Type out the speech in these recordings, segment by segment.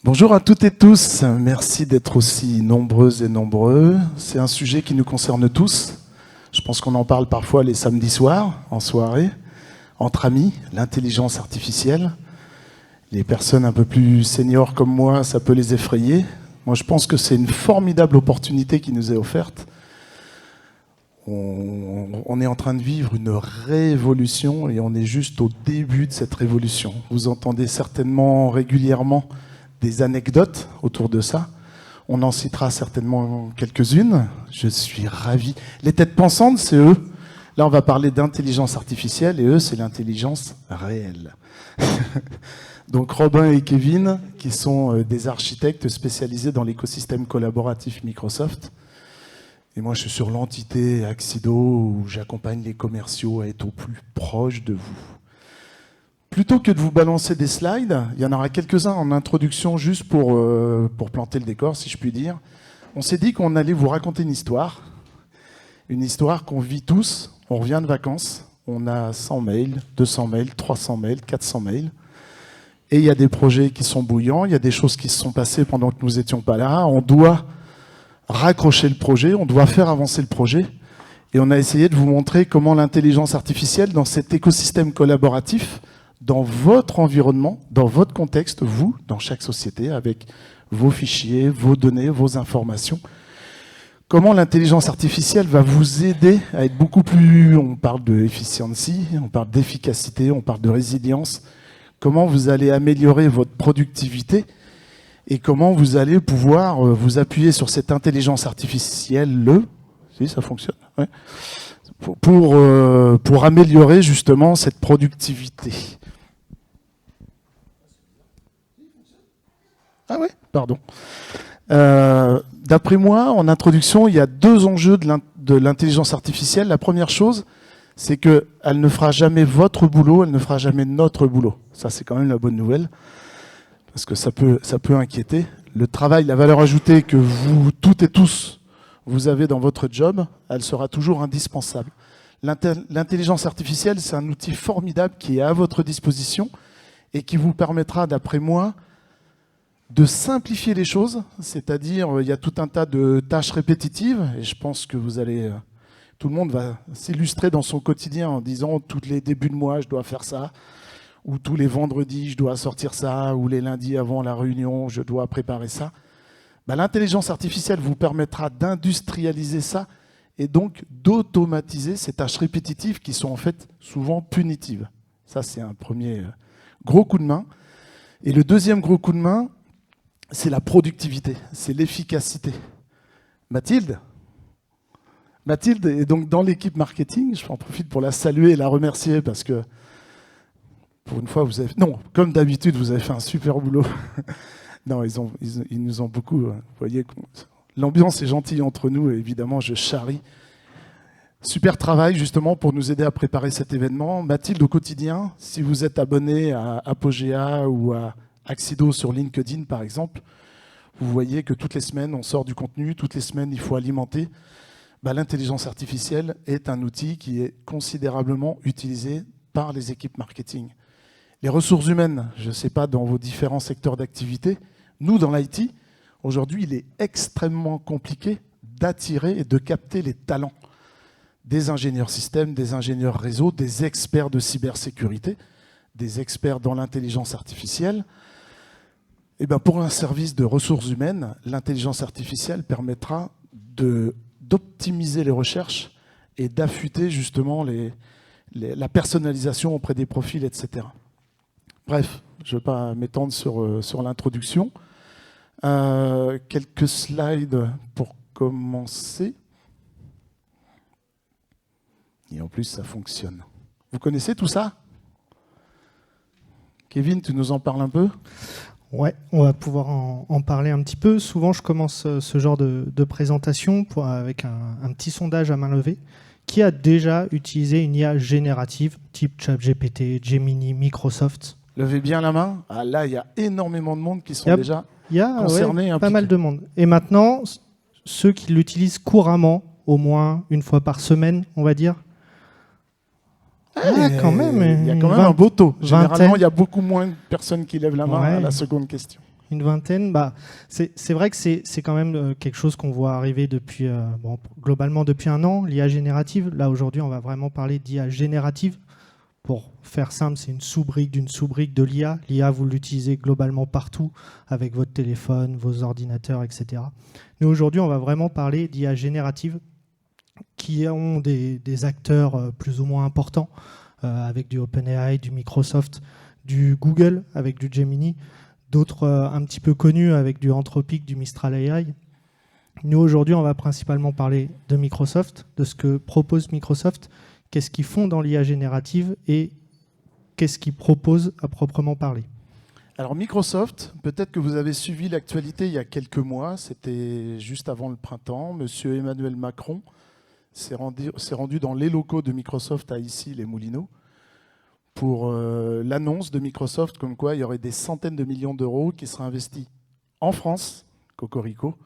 Bonjour à toutes et tous, merci d'être aussi nombreuses et nombreux. C'est un sujet qui nous concerne tous. Je pense qu'on en parle parfois les samedis soirs, en soirée, entre amis, l'intelligence artificielle. Les personnes un peu plus seniors comme moi, ça peut les effrayer. Moi, je pense que c'est une formidable opportunité qui nous est offerte. On est en train de vivre une révolution et on est juste au début de cette révolution. Vous entendez certainement régulièrement des anecdotes autour de ça. On en citera certainement quelques-unes. Je suis ravi. Les têtes pensantes, c'est eux. Là, on va parler d'intelligence artificielle et eux, c'est l'intelligence réelle. Donc Robin et Kevin, qui sont des architectes spécialisés dans l'écosystème collaboratif Microsoft. Et moi, je suis sur l'entité Axido où j'accompagne les commerciaux à être au plus proche de vous. Plutôt que de vous balancer des slides, il y en aura quelques-uns en introduction juste pour planter le décor, si je puis dire. On s'est dit qu'on allait vous raconter une histoire qu'on vit tous. On revient de vacances, on a 100 mails, 200 mails, 300 mails, 400 mails. Et il y a des projets qui sont bouillants, il y a des choses qui se sont passées pendant que nous n'étions pas là. On doit raccrocher le projet, on doit faire avancer le projet. Et on a essayé de vous montrer comment l'intelligence artificielle, dans cet écosystème collaboratif, dans votre environnement, dans votre contexte, vous, dans chaque société, avec vos fichiers, vos données, vos informations, comment l'intelligence artificielle va vous aider à être beaucoup plus... On parle de efficiency, on parle d'efficacité, on parle de résilience. Comment vous allez améliorer votre productivité et comment vous allez pouvoir vous appuyer sur cette intelligence artificielle, si ça fonctionne, ouais, pour améliorer justement cette productivité. Ah ouais, pardon. D'après moi, en introduction, il y a deux enjeux de l'intelligence artificielle. La première chose, c'est qu'elle ne fera jamais votre boulot, elle ne fera jamais notre boulot. Ça, c'est quand même la bonne nouvelle, parce que ça peut inquiéter. Le travail, la valeur ajoutée que vous, toutes et tous, vous avez dans votre job, elle sera toujours indispensable. L'intelligence artificielle, c'est un outil formidable qui est à votre disposition et qui vous permettra, d'après moi, de simplifier les choses, c'est-à-dire il y a tout un tas de tâches répétitives, et je pense que tout le monde va s'illustrer dans son quotidien en disant tous les débuts de mois, je dois faire ça, ou tous les vendredis, je dois sortir ça, ou les lundis avant la réunion, je dois préparer ça. L'intelligence artificielle vous permettra d'industrialiser ça et donc d'automatiser ces tâches répétitives qui sont en fait souvent punitives. Ça, c'est un premier gros coup de main. Et le deuxième gros coup de main, c'est la productivité, c'est l'efficacité. Mathilde est donc dans l'équipe marketing. Je en profite pour la saluer et la remercier parce que, pour une fois, comme d'habitude, vous avez fait un super boulot. Non, ils nous ont beaucoup... Vous voyez, l'ambiance est gentille entre nous et évidemment, je charrie. Super travail, justement, pour nous aider à préparer cet événement. Mathilde, au quotidien, si vous êtes abonné à Apogea ou à Axido sur LinkedIn, par exemple, vous voyez que toutes les semaines, on sort du contenu, toutes les semaines, il faut alimenter. L'intelligence artificielle est un outil qui est considérablement utilisé par les équipes marketing. Les ressources humaines, je ne sais pas, dans vos différents secteurs d'activité, nous, dans l'IT, aujourd'hui, il est extrêmement compliqué d'attirer et de capter les talents des ingénieurs système, des ingénieurs réseau, des experts de cybersécurité, des experts dans l'intelligence artificielle. Et pour un service de ressources humaines, l'intelligence artificielle permettra d'optimiser les recherches et d'affûter justement la personnalisation auprès des profils, etc. Bref, je ne vais pas m'étendre sur l'introduction. Quelques slides pour commencer. Et en plus, ça fonctionne. Vous connaissez tout ça ? Kevin, tu nous en parles un peu ? Ouais, on va pouvoir en parler un petit peu. Souvent, je commence ce genre de présentation avec un petit sondage à main levée. Qui a déjà utilisé une IA générative, type ChatGPT, Gemini, Microsoft ? Levez bien la main. Ah, là, il y a énormément de monde qui sont déjà concernés. Pas mal de monde. Et maintenant, ceux qui l'utilisent couramment, au moins une fois par semaine, on va dire. Quand même. Il y a quand même un beau taux. Généralement, il y a beaucoup moins de personnes qui lèvent la main à la seconde question. Une vingtaine. C'est vrai que c'est quand même quelque chose qu'on voit arriver depuis, globalement depuis un an, l'IA générative. Là, aujourd'hui, on va vraiment parler d'IA générative. Pour faire simple, c'est une sous-brique d'une sous-brique de l'IA. L'IA, vous l'utilisez globalement partout, avec votre téléphone, vos ordinateurs, etc. Nous, aujourd'hui, on va vraiment parler d'IA générative, qui ont des acteurs plus ou moins importants, avec du OpenAI, du Microsoft, du Google, avec du Gemini, d'autres un petit peu connus, avec du Anthropic, du Mistral AI. Nous, aujourd'hui, on va principalement parler de Microsoft, de ce que propose Microsoft, qu'est-ce qu'ils font dans l'IA générative et qu'est-ce qu'ils proposent à proprement parler. Alors Microsoft, peut-être que vous avez suivi l'actualité il y a quelques mois, c'était juste avant le printemps, Monsieur Emmanuel Macron s'est rendu dans les locaux de Microsoft à Issy-les-Moulineaux pour l'annonce de Microsoft comme quoi il y aurait des centaines de millions d'euros qui seraient investis en France, Cocorico,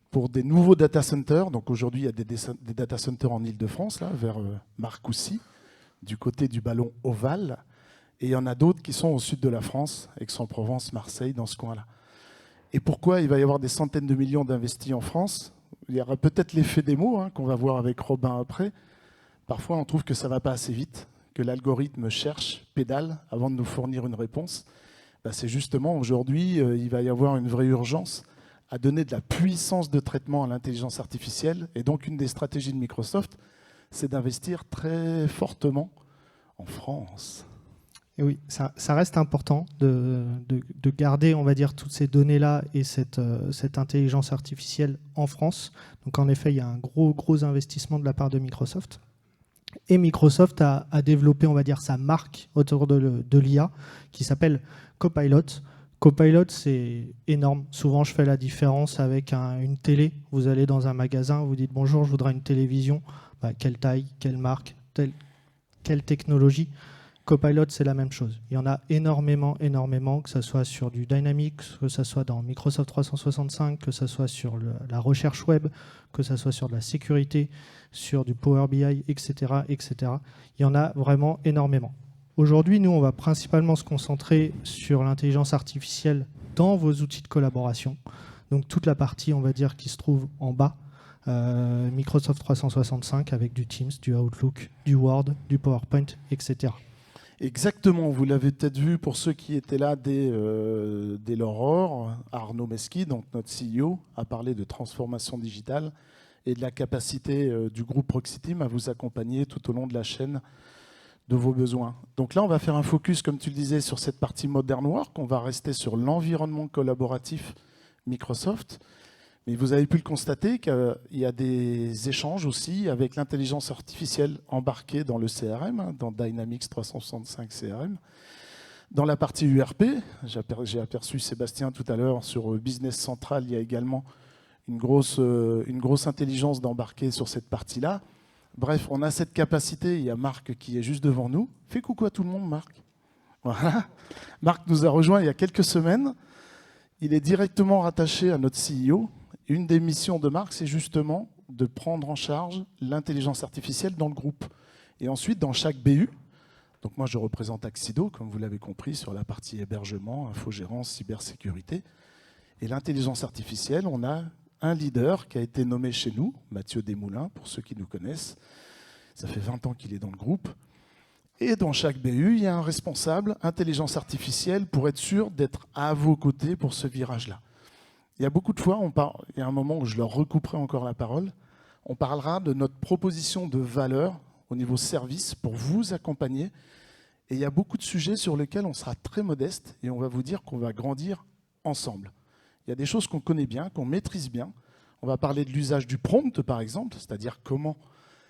pour des nouveaux data centers. Donc aujourd'hui, il y a des data centers en Ile-de-France, là, vers Marcoussis, du côté du ballon ovale. Et il y en a d'autres qui sont au sud de la France, Aix-en-Provence, Marseille, dans ce coin-là. Et pourquoi il va y avoir des centaines de millions d'investis en France? Il y aura peut-être l'effet des mots, qu'on va voir avec Robin après. Parfois, on trouve que ça ne va pas assez vite, que l'algorithme cherche, pédale, avant de nous fournir une réponse. C'est justement, aujourd'hui, il va y avoir une vraie urgence à donner de la puissance de traitement à l'intelligence artificielle. Et donc, une des stratégies de Microsoft, c'est d'investir très fortement en France. Et oui, ça reste important de garder, on va dire, toutes ces données-là et cette intelligence artificielle en France. Donc, en effet, il y a un gros investissement de la part de Microsoft. Et Microsoft a développé, on va dire, sa marque autour de l'IA qui s'appelle Copilot. Copilot, c'est énorme. Souvent, je fais la différence avec une télé. Vous allez dans un magasin, vous dites « Bonjour, je voudrais une télévision. » Quelle taille, quelle marque, quelle technologie? Copilot, c'est la même chose. Il y en a énormément, que ce soit sur du Dynamics, que ce soit dans Microsoft 365, que ce soit sur la recherche web, que ce soit sur de la sécurité, sur du Power BI, etc., etc. Il y en a vraiment énormément. Aujourd'hui, nous, on va principalement se concentrer sur l'intelligence artificielle dans vos outils de collaboration. Donc, toute la partie, on va dire, qui se trouve en bas, Microsoft 365 avec du Teams, du Outlook, du Word, du PowerPoint, etc. Exactement, vous l'avez peut-être vu pour ceux qui étaient là dès l'aurore. Arnaud Mesqui, donc notre CEO, a parlé de transformation digitale et de la capacité du groupe Proxiteam à vous accompagner tout au long de la chaîne de vos besoins. Donc là, on va faire un focus, comme tu le disais, sur cette partie Modern Work. On va rester sur l'environnement collaboratif Microsoft. Mais vous avez pu le constater qu'il y a des échanges aussi avec l'intelligence artificielle embarquée dans le CRM, dans Dynamics 365 CRM. Dans la partie URP, j'ai aperçu Sébastien tout à l'heure sur Business Central, il y a également une grosse intelligence d'embarquer sur cette partie-là. Bref, on a cette capacité, il y a Marc qui est juste devant nous. Fais coucou à tout le monde, Marc. Voilà. Marc nous a rejoint il y a quelques semaines. Il est directement rattaché à notre CEO. Une des missions de Marc, c'est justement de prendre en charge l'intelligence artificielle dans le groupe. Et ensuite, dans chaque BU, donc moi je représente Axido, comme vous l'avez compris, sur la partie hébergement, infogérance, cybersécurité. Et l'intelligence artificielle, on a un leader qui a été nommé chez nous, Mathieu Desmoulins, pour ceux qui nous connaissent. Ça fait 20 ans qu'il est dans le groupe. Et dans chaque BU, il y a un responsable intelligence artificielle pour être sûr d'être à vos côtés pour ce virage-là. Il y a beaucoup de fois, il y a un moment où je leur recouperai encore la parole, on parlera de notre proposition de valeur au niveau service pour vous accompagner. Et il y a beaucoup de sujets sur lesquels on sera très modeste et on va vous dire qu'on va grandir ensemble. Il y a des choses qu'on connaît bien, qu'on maîtrise bien. On va parler de l'usage du prompt, par exemple, c'est-à-dire comment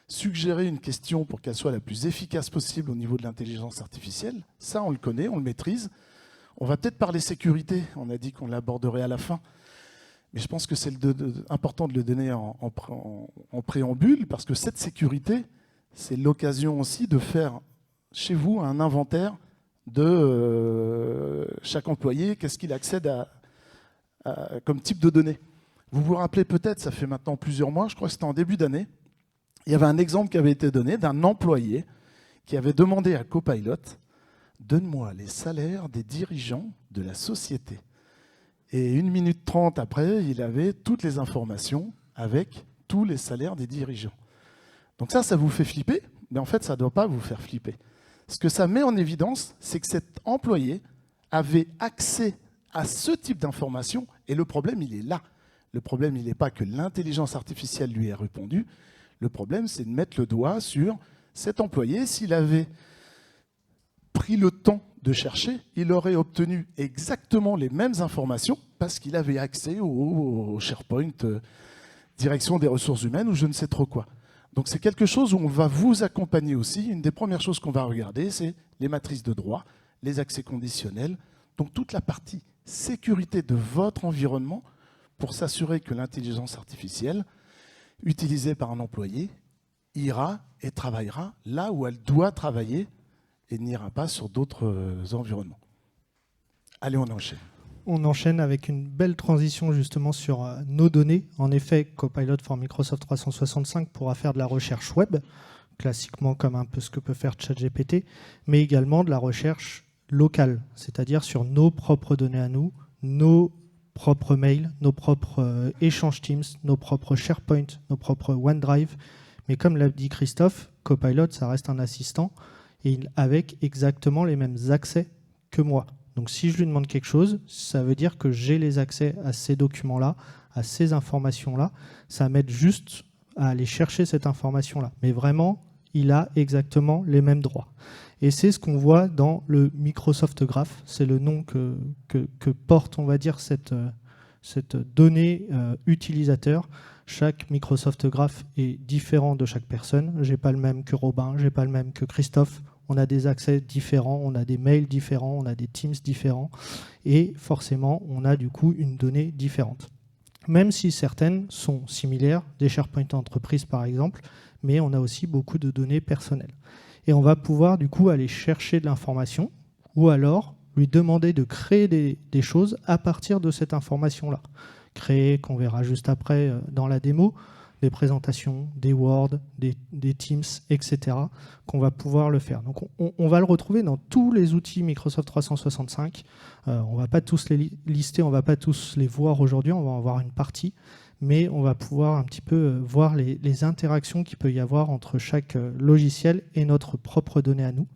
suggérer une question pour qu'elle soit la plus efficace possible au niveau de l'intelligence artificielle. Ça, on le connaît, on le maîtrise. On va peut-être parler sécurité, on a dit qu'on l'aborderait à la fin. Mais je pense que c'est important de le donner en préambule, parce que cette sécurité, c'est l'occasion aussi de faire chez vous un inventaire de chaque employé, qu'est-ce qu'il accède comme type de données. Vous vous rappelez peut-être, ça fait maintenant plusieurs mois, je crois que c'était en début d'année, il y avait un exemple qui avait été donné d'un employé qui avait demandé à Copilot « Donne-moi les salaires des dirigeants de la société ». Et 1 minute 30 après, il avait toutes les informations avec tous les salaires des dirigeants. Donc ça vous fait flipper, mais en fait, ça ne doit pas vous faire flipper. Ce que ça met en évidence, c'est que cet employé avait accès à ce type d'informations, et le problème, il est là. Le problème, il n'est pas que l'intelligence artificielle lui ait répondu. Le problème, c'est de mettre le doigt sur cet employé. S'il avait pris le temps de chercher, il aurait obtenu exactement les mêmes informations parce qu'il avait accès au SharePoint, direction des ressources humaines ou je ne sais trop quoi. Donc c'est quelque chose où on va vous accompagner aussi. Une des premières choses qu'on va regarder, c'est les matrices de droit, les accès conditionnels, donc toute la partie sécurité de votre environnement pour s'assurer que l'intelligence artificielle utilisée par un employé ira et travaillera là où elle doit travailler et n'ira pas sur d'autres environnements. Allez, on enchaîne. On enchaîne avec une belle transition justement sur nos données. En effet, Copilot for Microsoft 365 pourra faire de la recherche web, classiquement comme un peu ce que peut faire ChatGPT, mais également de la recherche locale, c'est-à-dire sur nos propres données à nous, nos propres mails, nos propres échanges Teams, nos propres SharePoint, nos propres OneDrive. Mais comme l'a dit Christophe, Copilot, ça reste un assistant et avec exactement les mêmes accès que moi. Donc si je lui demande quelque chose, ça veut dire que j'ai les accès à ces documents-là, à ces informations-là. Ça m'aide juste à aller chercher cette information-là. Mais vraiment, il a exactement les mêmes droits. Et c'est ce qu'on voit dans le Microsoft Graph. C'est le nom que porte, on va dire, cette donnée utilisateur. Chaque Microsoft Graph est différent de chaque personne. Je n'ai pas le même que Robin, je n'ai pas le même que Christophe. On a des accès différents, on a des mails différents, on a des Teams différents. Et forcément, on a du coup une donnée différente. Même si certaines sont similaires, des SharePoint entreprises par exemple, mais on a aussi beaucoup de données personnelles. Et on va pouvoir du coup aller chercher de l'information ou alors lui demander de créer des choses à partir de cette information-là. Créer, qu'on verra juste après dans la démo, des présentations, des Word, des Teams, etc., qu'on va pouvoir le faire. Donc on va le retrouver dans tous les outils Microsoft 365. On ne va pas tous les lister, on ne va pas tous les voir aujourd'hui, on va en voir une partie, mais on va pouvoir un petit peu voir les interactions qu'il peut y avoir entre chaque logiciel et notre propre donnée à nous.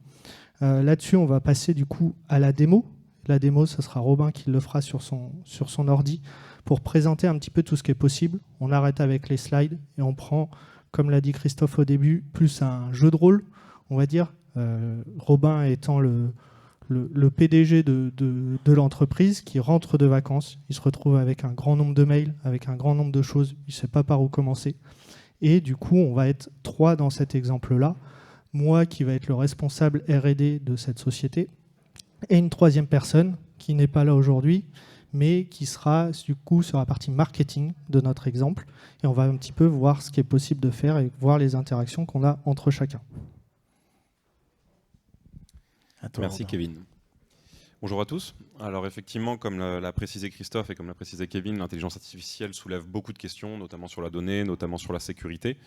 Là-dessus, on va passer du coup à la démo. La démo, ce sera Robin qui le fera sur son ordi pour présenter un petit peu tout ce qui est possible. On arrête avec les slides et on prend, comme l'a dit Christophe au début, plus un jeu de rôle, on va dire. Robin étant le PDG de l'entreprise qui rentre de vacances. Il se retrouve avec un grand nombre de mails, avec un grand nombre de choses. Il ne sait pas par où commencer. Et du coup, on va être 3 dans cet exemple-là. Moi qui va être le responsable R&D de cette société et une 3e personne qui n'est pas là aujourd'hui, mais qui sera du coup sur la partie marketing de notre exemple. Et on va un petit peu voir ce qui est possible de faire et voir les interactions qu'on a entre chacun. Merci Kevin. Bonjour à tous. Alors effectivement, comme l'a précisé Christophe et comme l'a précisé Kevin, l'intelligence artificielle soulève beaucoup de questions, notamment sur la donnée, notamment sur la sécurité.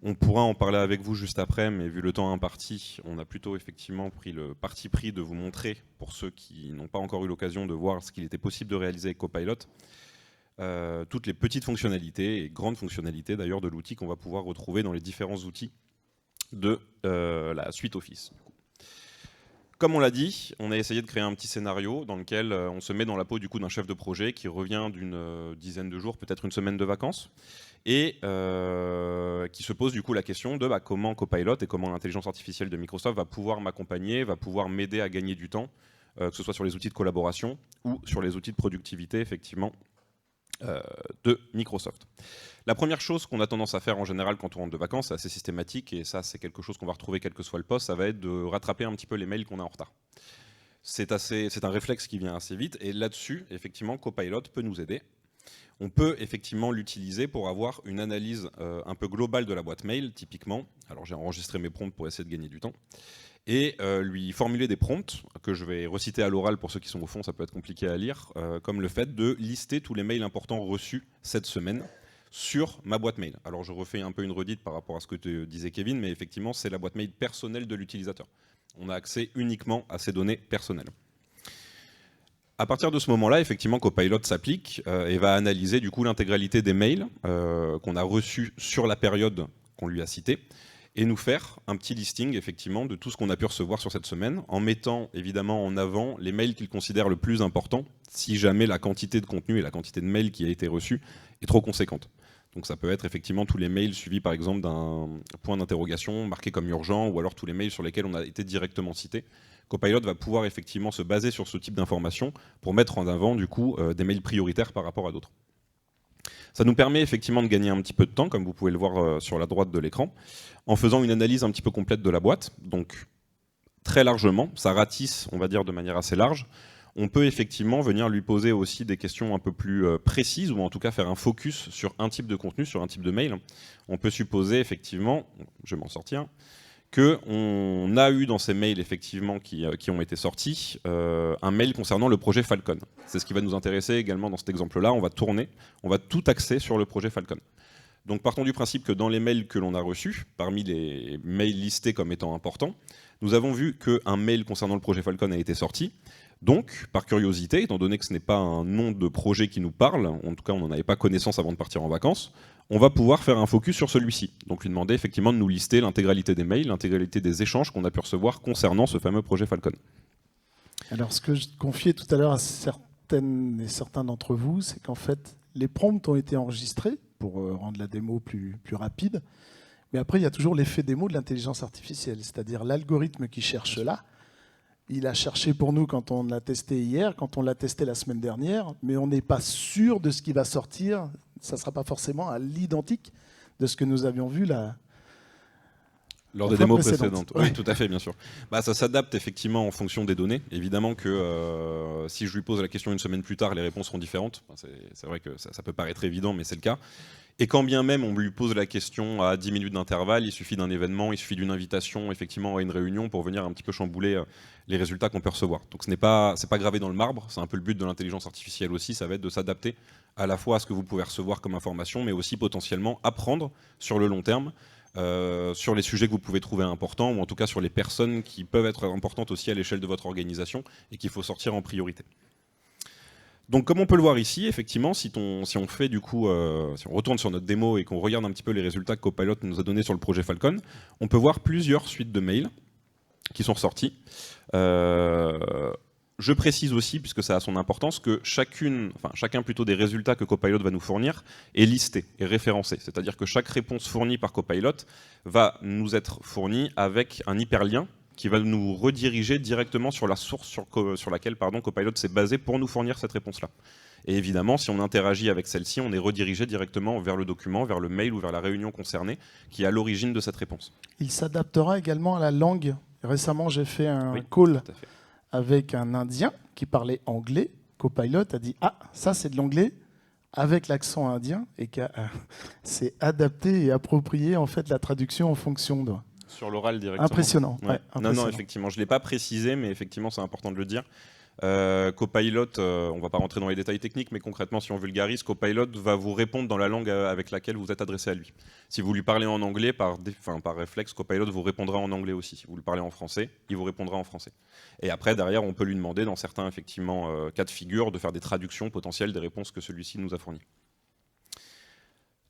On pourra en parler avec vous juste après, mais vu le temps imparti, on a plutôt effectivement pris le parti pris de vous montrer, pour ceux qui n'ont pas encore eu l'occasion de voir ce qu'il était possible de réaliser avec Copilot, toutes les petites fonctionnalités et grandes fonctionnalités d'ailleurs de l'outil qu'on va pouvoir retrouver dans les différents outils de la suite Office. Comme on l'a dit, on a essayé de créer un petit scénario dans lequel on se met dans la peau du coup d'un chef de projet qui revient d'une dizaine de jours, peut-être une semaine de vacances, et qui se pose du coup la question de comment Copilot et comment l'intelligence artificielle de Microsoft va pouvoir m'accompagner, va pouvoir m'aider à gagner du temps, que ce soit sur les outils de collaboration ou sur les outils de productivité effectivement de Microsoft. La première chose qu'on a tendance à faire en général quand on rentre de vacances, c'est assez systématique, et ça c'est quelque chose qu'on va retrouver quel que soit le poste, ça va être de rattraper un petit peu les mails qu'on a en retard. C'est un réflexe qui vient assez vite, et là-dessus, effectivement, Copilot peut nous aider. On peut effectivement l'utiliser pour avoir une analyse un peu globale de la boîte mail, typiquement. Alors j'ai enregistré mes prompts pour essayer de gagner du temps. Et lui formuler des prompts, que je vais reciter à l'oral pour ceux qui sont au fond, ça peut être compliqué à lire, comme le fait de lister tous les mails importants reçus cette semaine sur ma boîte mail. Alors je refais un peu une redite par rapport à ce que te disait Kevin, mais effectivement c'est la boîte mail personnelle de l'utilisateur. On a accès uniquement à ces données personnelles. À partir de ce moment-là, effectivement, Copilot s'applique et va analyser du coup l'intégralité des mails qu'on a reçus sur la période qu'on lui a citée et nous faire un petit listing effectivement de tout ce qu'on a pu recevoir sur cette semaine, en mettant évidemment en avant les mails qu'il considère le plus importants, si jamais la quantité de contenu et la quantité de mails qui a été reçue est trop conséquente. Donc ça peut être effectivement tous les mails suivis par exemple d'un point d'interrogation marqué comme urgent, ou alors tous les mails sur lesquels on a été directement cité. Copilot va pouvoir effectivement se baser sur ce type d'informations pour mettre en avant du coup des mails prioritaires par rapport à d'autres. Ça nous permet effectivement de gagner un petit peu de temps, comme vous pouvez le voir sur la droite de l'écran, en faisant une analyse un petit peu complète de la boîte. Donc très largement, ça ratisse, on va dire de manière assez large. On peut effectivement venir lui poser aussi des questions un peu plus précises, ou en tout cas faire un focus sur un type de contenu, sur un type de mail. On peut supposer effectivement, je vais m'en sortir, qu'on a eu dans ces mails effectivement qui ont été sortis un mail concernant le projet Falcon. C'est ce qui va nous intéresser également dans cet exemple-là. On va tourner, on va tout axer sur le projet Falcon. Donc partons du principe que dans les mails que l'on a reçus, parmi les mails listés comme étant importants, nous avons vu qu'un mail concernant le projet Falcon a été sorti. Donc, par curiosité, étant donné que ce n'est pas un nom de projet qui nous parle, en tout cas on n'en avait pas connaissance avant de partir en vacances, on va pouvoir faire un focus sur celui-ci. Donc lui demander effectivement de nous lister l'intégralité des mails, l'intégralité des échanges qu'on a pu recevoir concernant ce fameux projet Falcon. Alors ce que je confiais tout à l'heure à certaines et certains d'entre vous, c'est qu'en fait les prompts ont été enregistrés pour rendre la démo plus rapide, mais après il y a toujours l'effet démo de l'intelligence artificielle, c'est-à-dire l'algorithme qui cherche là. Il a cherché pour nous quand on l'a testé hier, quand on l'a testé la semaine dernière, mais on n'est pas sûr de ce qui va sortir. Ça ne sera pas forcément à l'identique de ce que nous avions vu là. Lors des démos précédentes. Oui, tout à fait, bien sûr. Ça s'adapte effectivement en fonction des données. Évidemment que si je lui pose la question une semaine plus tard, les réponses seront différentes. C'est vrai que ça peut paraître évident, mais c'est le cas. Et quand bien même on lui pose la question à 10 minutes d'intervalle, il suffit d'un événement, il suffit d'une invitation effectivement à une réunion pour venir un petit peu chambouler les résultats qu'on peut recevoir. Donc c'est pas gravé dans le marbre, c'est un peu le but de l'intelligence artificielle aussi, ça va être de s'adapter à la fois à ce que vous pouvez recevoir comme information, mais aussi potentiellement apprendre sur le long terme, sur les sujets que vous pouvez trouver importants, ou en tout cas sur les personnes qui peuvent être importantes aussi à l'échelle de votre organisation et qu'il faut sortir en priorité. Donc comme on peut le voir ici, effectivement, si on fait du coup, si on retourne sur notre démo et qu'on regarde un petit peu les résultats que Copilot nous a donnés sur le projet Falcon, on peut voir plusieurs suites de mails qui sont ressortis. Je précise aussi, puisque ça a son importance, que chacun plutôt des résultats que Copilot va nous fournir est listé, est référencé. C'est-à-dire que chaque réponse fournie par Copilot va nous être fournie avec un hyperlien qui va nous rediriger directement sur la source sur laquelle Copilot s'est basé pour nous fournir cette réponse-là. Et évidemment, si on interagit avec celle-ci, on est redirigé directement vers le document, vers le mail ou vers la réunion concernée qui est à l'origine de cette réponse. Il s'adaptera également à la langue. Récemment, j'ai fait un call avec un Indien qui parlait anglais. Copilot a dit « Ah, ça c'est de l'anglais » avec l'accent indien et qui s'est adapté et approprié en fait la traduction en fonction de... Sur l'oral directement. Impressionnant. Ouais, impressionnant. Non, effectivement, je ne l'ai pas précisé, mais effectivement, c'est important de le dire. Copilot, on ne va pas rentrer dans les détails techniques, mais concrètement, si on vulgarise, Copilot va vous répondre dans la langue avec laquelle vous êtes adressé à lui. Si vous lui parlez en anglais, par réflexe, Copilot vous répondra en anglais aussi. Si vous lui parlez en français, il vous répondra en français. Et après, derrière, on peut lui demander, dans certains effectivement, cas de figure, de faire des traductions potentielles des réponses que celui-ci nous a fournies.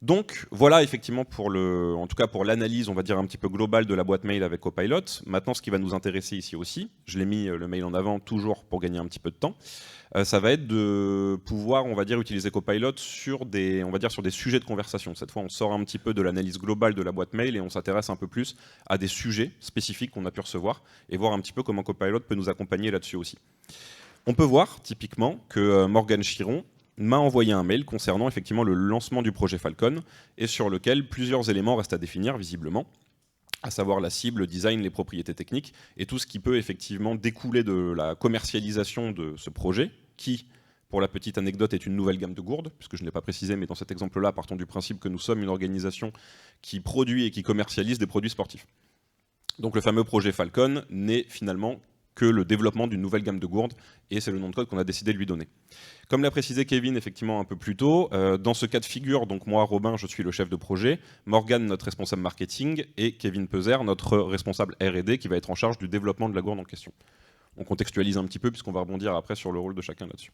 Donc voilà effectivement en tout cas pour l'analyse, on va dire un petit peu globale de la boîte mail avec Copilot. Maintenant, ce qui va nous intéresser ici aussi, je l'ai mis le mail en avant toujours pour gagner un petit peu de temps, ça va être de pouvoir, on va dire, utiliser Copilot sur des sujets de conversation. Cette fois, on sort un petit peu de l'analyse globale de la boîte mail et on s'intéresse un peu plus à des sujets spécifiques qu'on a pu recevoir et voir un petit peu comment Copilot peut nous accompagner là-dessus aussi. On peut voir typiquement que Morgane Chiron m'a envoyé un mail concernant effectivement le lancement du projet Falcon et sur lequel plusieurs éléments restent à définir visiblement, à savoir la cible, le design, les propriétés techniques et tout ce qui peut effectivement découler de la commercialisation de ce projet qui, pour la petite anecdote, est une nouvelle gamme de gourdes, puisque je ne l'ai pas précisé, mais dans cet exemple-là, partons du principe que nous sommes une organisation qui produit et qui commercialise des produits sportifs. Donc le fameux projet Falcon n'est finalement que le développement d'une nouvelle gamme de gourdes, et c'est le nom de code qu'on a décidé de lui donner. Comme l'a précisé Kevin effectivement un peu plus tôt, dans ce cas de figure, donc moi, Robin, je suis le chef de projet, Morgane, notre responsable marketing, et Kevin Peser, notre responsable R&D, qui va être en charge du développement de la gourde en question. On contextualise un petit peu puisqu'on va rebondir après sur le rôle de chacun là-dessus.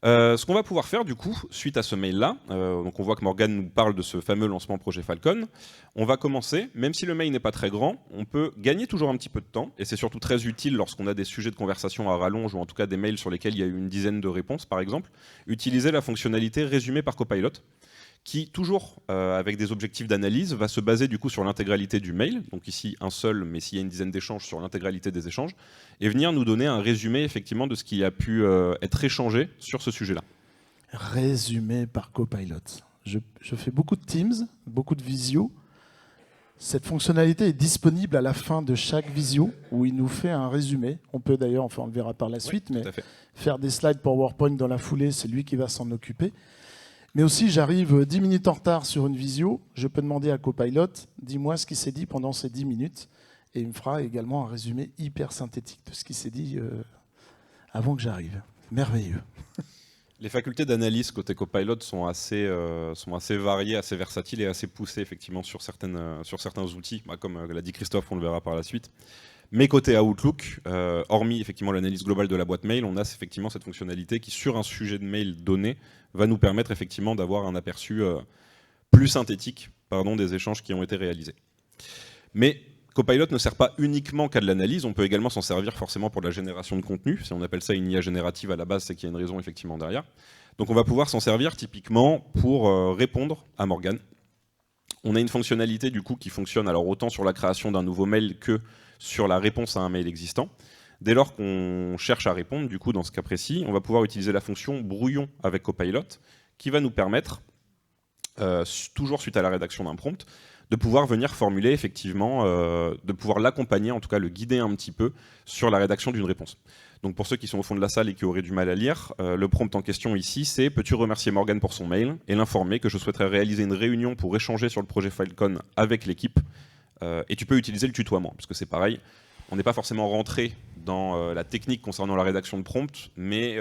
Ce qu'on va pouvoir faire du coup, suite à ce mail-là, donc on voit que Morgane nous parle de ce fameux lancement projet Falcon, on va commencer, même si le mail n'est pas très grand, on peut gagner toujours un petit peu de temps, et c'est surtout très utile lorsqu'on a des sujets de conversation à rallonge, ou en tout cas des mails sur lesquels il y a eu une dizaine de réponses par exemple, utiliser la fonctionnalité résumée par Copilot, qui, toujours avec des objectifs d'analyse, va se baser du coup sur l'intégralité du mail, donc ici un seul, mais s'il y a une dizaine d'échanges, sur l'intégralité des échanges, et venir nous donner un résumé effectivement de ce qui a pu être échangé sur ce sujet-là. Résumé par Copilot. Je fais beaucoup de Teams, beaucoup de visio. Cette fonctionnalité est disponible à la fin de chaque visio, où il nous fait un résumé. On peut d'ailleurs, enfin on le verra par la suite, mais faire des slides PowerPoint dans la foulée, c'est lui qui va s'en occuper. Mais aussi, j'arrive 10 minutes en retard sur une visio, je peux demander à Copilot, dis-moi ce qui s'est dit pendant ces 10 minutes, et il me fera également un résumé hyper synthétique de ce qui s'est dit avant que j'arrive. Merveilleux. Les facultés d'analyse côté Copilot sont assez variées, assez versatiles et assez poussées effectivement sur certains outils, comme l'a dit Christophe, on le verra par la suite. Mais côté Outlook, hormis effectivement l'analyse globale de la boîte mail, on a effectivement cette fonctionnalité qui, sur un sujet de mail donné, va nous permettre effectivement d'avoir un aperçu plus synthétique des échanges qui ont été réalisés. Mais Copilot ne sert pas uniquement qu'à de l'analyse, on peut également s'en servir forcément pour de la génération de contenu. Si on appelle ça une IA générative à la base, c'est qu'il y a une raison effectivement derrière. Donc on va pouvoir s'en servir typiquement pour répondre à Morgane. On a une fonctionnalité du coup qui fonctionne alors autant sur la création d'un nouveau mail que sur la réponse à un mail existant. Dès lors qu'on cherche à répondre, du coup, dans ce cas précis, on va pouvoir utiliser la fonction brouillon avec Copilot, qui va nous permettre, toujours suite à la rédaction d'un prompt, de pouvoir venir formuler effectivement, de pouvoir l'accompagner, en tout cas le guider un petit peu sur la rédaction d'une réponse. Donc pour ceux qui sont au fond de la salle et qui auraient du mal à lire, le prompt en question ici, c'est « Peux-tu remercier Morgane pour son mail et l'informer que je souhaiterais réaliser une réunion pour échanger sur le projet Falcon avec l'équipe ?» Et tu peux utiliser le tutoiement, parce que c'est pareil. On n'est pas forcément rentré dans la technique concernant la rédaction de prompt, mais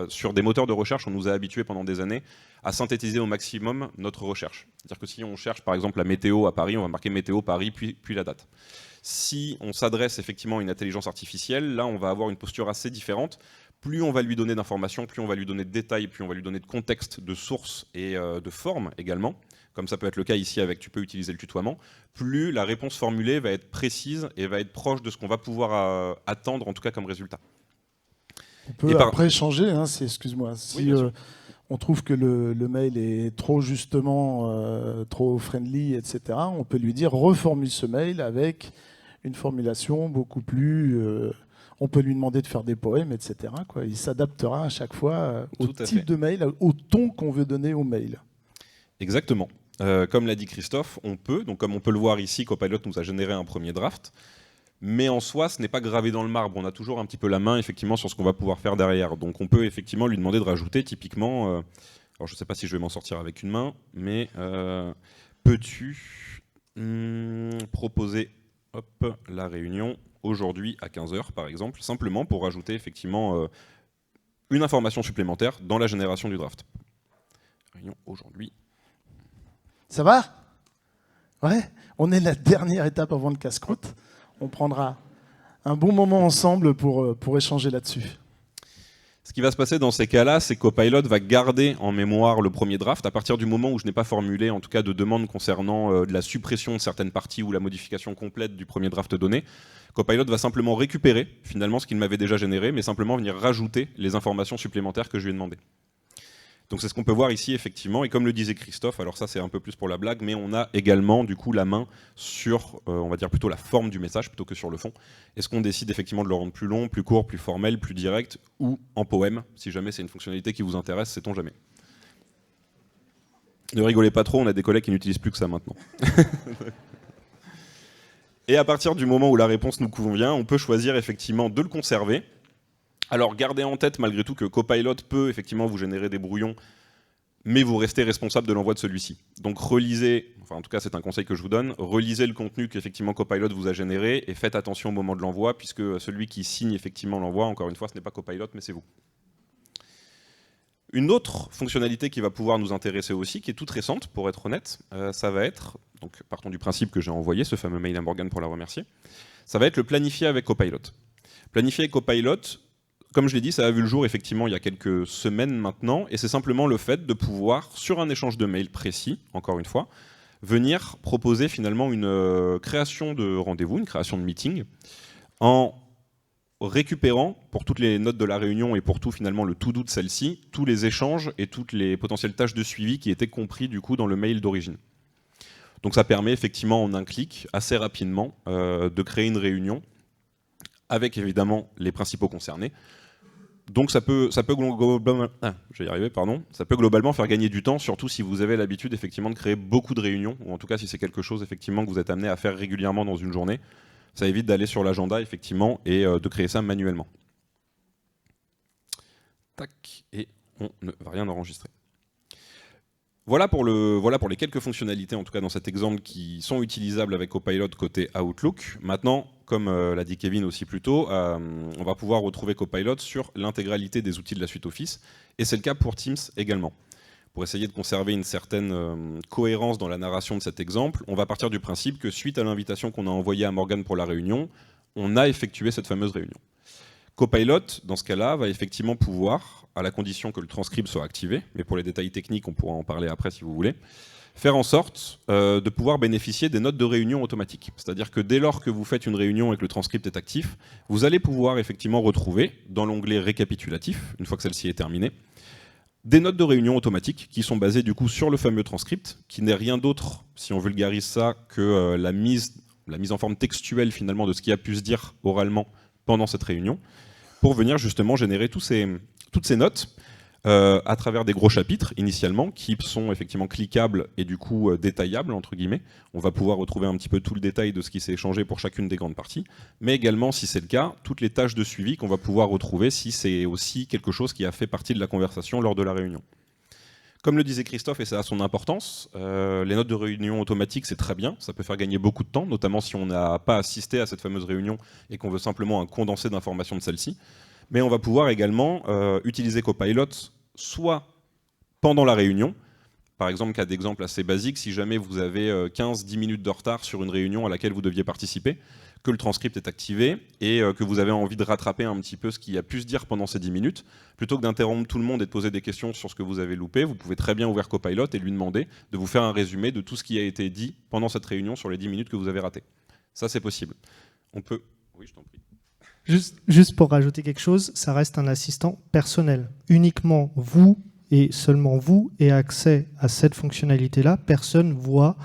sur des moteurs de recherche, on nous a habitués pendant des années à synthétiser au maximum notre recherche. C'est-à-dire que si on cherche par exemple la météo à Paris, on va marquer météo Paris, puis la date. Si on s'adresse effectivement à une intelligence artificielle, là on va avoir une posture assez différente. Plus on va lui donner d'informations, plus on va lui donner de détails, plus on va lui donner de contexte, de sources et de forme également, comme ça peut être le cas ici avec tu peux utiliser le tutoiement, plus la réponse formulée va être précise et va être proche de ce qu'on va pouvoir attendre, en tout cas comme résultat. On peut après changer, hein, excuse-moi, si on trouve que le mail est trop justement trop friendly, etc., on peut lui dire reformule ce mail avec une formulation beaucoup plus... on peut lui demander de faire des poèmes, etc. quoi. Il s'adaptera à chaque fois au type de mail, au ton qu'on veut donner au mail. Exactement. Comme l'a dit Christophe, on peut, donc comme on peut le voir ici, Copilot nous a généré un premier draft, mais en soi, ce n'est pas gravé dans le marbre. On a toujours un petit peu la main effectivement sur ce qu'on va pouvoir faire derrière. Donc on peut effectivement lui demander de rajouter typiquement, alors je ne sais pas si je vais m'en sortir avec une main, mais peux-tu proposer la réunion aujourd'hui à 15h par exemple, simplement pour rajouter effectivement une information supplémentaire dans la génération du draft. Réunion aujourd'hui. Ça va? Ouais, on est la dernière étape avant le casse-croûte. On prendra un bon moment ensemble pour échanger là-dessus. Ce qui va se passer dans ces cas-là, c'est que Copilot va garder en mémoire le premier draft. À partir du moment où je n'ai pas formulé, en tout cas, de demande concernant de la suppression de certaines parties ou la modification complète du premier draft donné, Copilot va simplement récupérer finalement ce qu'il m'avait déjà généré, mais simplement venir rajouter les informations supplémentaires que je lui ai demandées. Donc c'est ce qu'on peut voir ici effectivement, et comme le disait Christophe, alors ça c'est un peu plus pour la blague, mais on a également du coup la main sur, on va dire plutôt la forme du message plutôt que sur le fond. Est-ce qu'on décide effectivement de le rendre plus long, plus court, plus formel, plus direct, ou en poème, si jamais c'est une fonctionnalité qui vous intéresse, sait-on jamais. Ne rigolez pas trop, on a des collègues qui n'utilisent plus que ça maintenant. Et à partir du moment où la réponse nous convient, on peut choisir effectivement de le conserver. Alors gardez en tête malgré tout que Copilot peut effectivement vous générer des brouillons, mais vous restez responsable de l'envoi de celui-ci. Donc relisez, enfin en tout cas c'est un conseil que je vous donne, relisez le contenu qu'effectivement Copilot vous a généré et faites attention au moment de l'envoi, puisque celui qui signe effectivement l'envoi, encore une fois, ce n'est pas Copilot, mais c'est vous. Une autre fonctionnalité qui va pouvoir nous intéresser aussi, qui est toute récente pour être honnête, ça va être, donc partons du principe que j'ai envoyé ce fameux mail à Morgane pour la remercier, ça va être le planifier avec Copilot. Planifier Copilot, comme je l'ai dit, ça a vu le jour effectivement il y a quelques semaines maintenant, et c'est simplement le fait de pouvoir, sur un échange de mails précis, encore une fois, venir proposer finalement une création de rendez-vous, une création de meeting, en récupérant pour toutes les notes de la réunion et pour tout finalement le to-do de celle-ci, tous les échanges et toutes les potentielles tâches de suivi qui étaient compris du coup dans le mail d'origine. Donc ça permet effectivement en un clic, assez rapidement, de créer une réunion avec évidemment les principaux concernés. Donc ça peut globalement, ça peut globalement faire gagner du temps, surtout si vous avez l'habitude effectivement de créer beaucoup de réunions, ou en tout cas si c'est quelque chose effectivement que vous êtes amené à faire régulièrement dans une journée. Ça évite d'aller sur l'agenda effectivement et de créer ça manuellement. Tac, et on ne va rien enregistrer. Voilà pour les quelques fonctionnalités, en tout cas dans cet exemple, qui sont utilisables avec Copilot côté Outlook. Maintenant, comme l'a dit Kevin aussi plus tôt, on va pouvoir retrouver Copilot sur l'intégralité des outils de la suite Office, et c'est le cas pour Teams également. Pour essayer de conserver une certaine cohérence dans la narration de cet exemple, on va partir du principe que suite à l'invitation qu'on a envoyée à Morgane pour la réunion, on a effectué cette fameuse réunion. Copilot, dans ce cas-là, va effectivement pouvoir, à la condition que le transcript soit activé, mais pour les détails techniques, on pourra en parler après si vous voulez, faire en sorte de pouvoir bénéficier des notes de réunion automatiques. C'est-à-dire que dès lors que vous faites une réunion et que le transcript est actif, vous allez pouvoir effectivement retrouver, dans l'onglet récapitulatif, une fois que celle-ci est terminée, des notes de réunion automatiques qui sont basées du coup sur le fameux transcript, qui n'est rien d'autre, si on vulgarise ça, que la mise en forme textuelle finalement de ce qui a pu se dire oralement pendant cette réunion, pour venir justement générer toutes ces notes à travers des gros chapitres initialement, qui sont effectivement cliquables et du coup détaillables entre guillemets. On va pouvoir retrouver un petit peu tout le détail de ce qui s'est échangé pour chacune des grandes parties, mais également, si c'est le cas, toutes les tâches de suivi qu'on va pouvoir retrouver si c'est aussi quelque chose qui a fait partie de la conversation lors de la réunion. Comme le disait Christophe, et ça a son importance, les notes de réunion automatiques, c'est très bien, ça peut faire gagner beaucoup de temps, notamment si on n'a pas assisté à cette fameuse réunion et qu'on veut simplement un condensé d'informations de celle-ci. Mais on va pouvoir également utiliser Copilot soit pendant la réunion, par exemple, cas d'exemple assez basique, si jamais vous avez 15-10 minutes de retard sur une réunion à laquelle vous deviez participer, que le transcript est activé et que vous avez envie de rattraper un petit peu ce qui a pu se dire pendant ces 10 minutes, plutôt que d'interrompre tout le monde et de poser des questions sur ce que vous avez loupé, vous pouvez très bien ouvrir Copilot et lui demander de vous faire un résumé de tout ce qui a été dit pendant cette réunion sur les 10 minutes que vous avez ratées. Ça, c'est possible. On peut... Oui, je t'en prie. Juste pour rajouter quelque chose, ça reste un assistant personnel. Uniquement vous et seulement vous ayez accès à cette fonctionnalité-là. Personne voit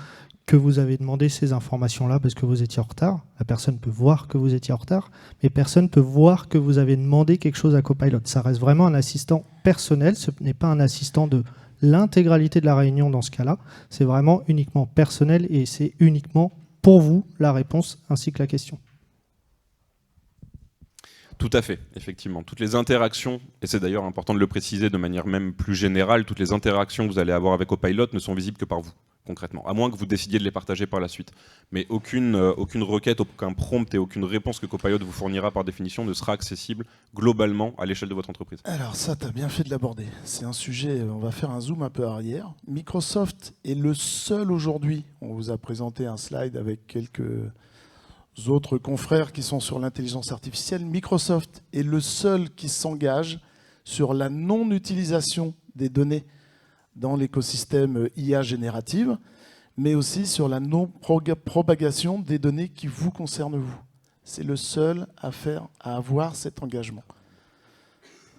que vous avez demandé ces informations-là parce que vous étiez en retard. La personne peut voir que vous étiez en retard, mais personne ne peut voir que vous avez demandé quelque chose à Copilot. Ça reste vraiment un assistant personnel, ce n'est pas un assistant de l'intégralité de la réunion dans ce cas-là. C'est vraiment uniquement personnel et c'est uniquement pour vous la réponse ainsi que la question. Tout à fait, effectivement. Toutes les interactions, et c'est d'ailleurs important de le préciser de manière même plus générale, toutes les interactions que vous allez avoir avec Copilot ne sont visibles que par vous, concrètement, à moins que vous décidiez de les partager par la suite. Mais aucune requête, aucun prompt et aucune réponse que Copilot vous fournira par définition ne sera accessible globalement à l'échelle de votre entreprise. Alors ça, tu as bien fait de l'aborder. C'est un sujet, on va faire un zoom un peu arrière. Microsoft est le seul aujourd'hui, on vous a présenté un slide avec quelques autres confrères qui sont sur l'intelligence artificielle. Microsoft est le seul qui s'engage sur la non-utilisation des données dans l'écosystème IA générative, mais aussi sur la non-propagation des données qui vous concernent vous. C'est le seul à avoir cet engagement.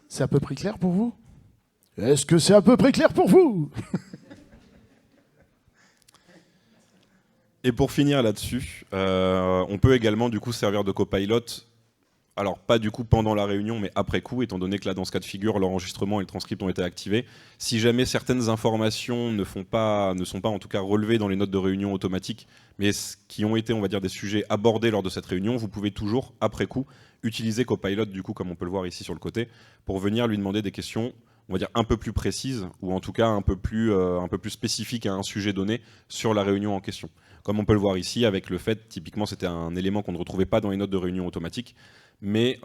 C'est à peu près clair pour vous? Est-ce que c'est à peu près clair pour vous? Et pour finir là-dessus, on peut également du coup servir de Copilot, alors pas du coup pendant la réunion, mais après coup, étant donné que là dans ce cas de figure, l'enregistrement et le transcript ont été activés. Si jamais certaines informations ne sont pas en tout cas relevées dans les notes de réunion automatiques, mais qui ont été, on va dire, des sujets abordés lors de cette réunion, vous pouvez toujours, après coup, utiliser Copilot, du coup, comme on peut le voir ici sur le côté, pour venir lui demander des questions, on va dire, un peu plus précises, ou en tout cas un peu plus spécifiques à un sujet donné sur la réunion en question. Comme on peut le voir ici, avec le fait, typiquement c'était un élément qu'on ne retrouvait pas dans les notes de réunion automatiques, mais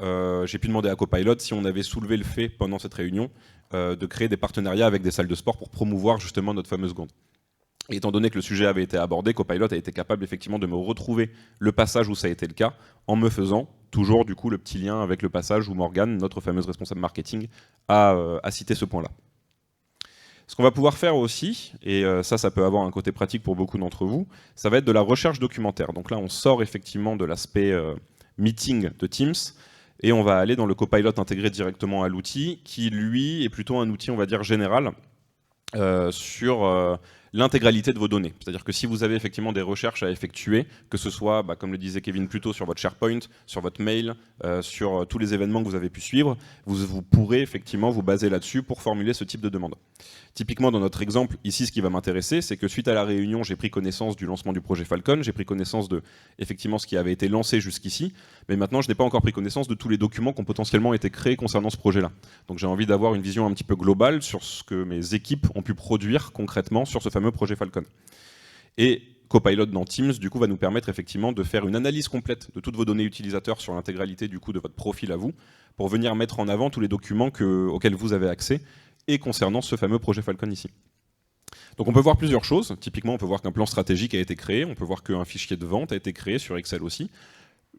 j'ai pu demander à Copilot si on avait soulevé le fait pendant cette réunion de créer des partenariats avec des salles de sport pour promouvoir justement notre fameuse Et étant donné que le sujet avait été abordé, Copilot a été capable effectivement de me retrouver le passage où ça a été le cas, en me faisant toujours du coup le petit lien avec le passage où Morgane, notre fameuse responsable marketing, a cité ce point-là. Ce qu'on va pouvoir faire aussi, et ça peut avoir un côté pratique pour beaucoup d'entre vous, ça va être de la recherche documentaire. Donc là, on sort effectivement de l'aspect meeting de Teams, et on va aller dans le Copilot intégré directement à l'outil, qui lui est plutôt un outil, on va dire, général, sur l'intégralité de vos données. C'est-à-dire que si vous avez effectivement des recherches à effectuer, que ce soit, comme le disait Kevin plus tôt, sur votre SharePoint, sur votre mail, sur tous les événements que vous avez pu suivre, vous pourrez effectivement vous baser là-dessus pour formuler ce type de demande. Typiquement, dans notre exemple, ici, ce qui va m'intéresser, c'est que suite à la réunion, j'ai pris connaissance du lancement du projet Falcon, j'ai pris connaissance de effectivement ce qui avait été lancé jusqu'ici, mais maintenant, je n'ai pas encore pris connaissance de tous les documents qui ont potentiellement été créés concernant ce projet-là. Donc j'ai envie d'avoir une vision un petit peu globale sur ce que mes équipes ont pu produire concrètement sur ce fameux projet Falcon. Et Copilot dans Teams, du coup, va nous permettre effectivement de faire une analyse complète de toutes vos données utilisateurs sur l'intégralité du coup de votre profil à vous, pour venir mettre en avant tous les documents auxquels vous avez accès, et concernant ce fameux projet Falcon ici. Donc on peut voir plusieurs choses. Typiquement, on peut voir qu'un plan stratégique a été créé, on peut voir qu'un fichier de vente a été créé sur Excel aussi.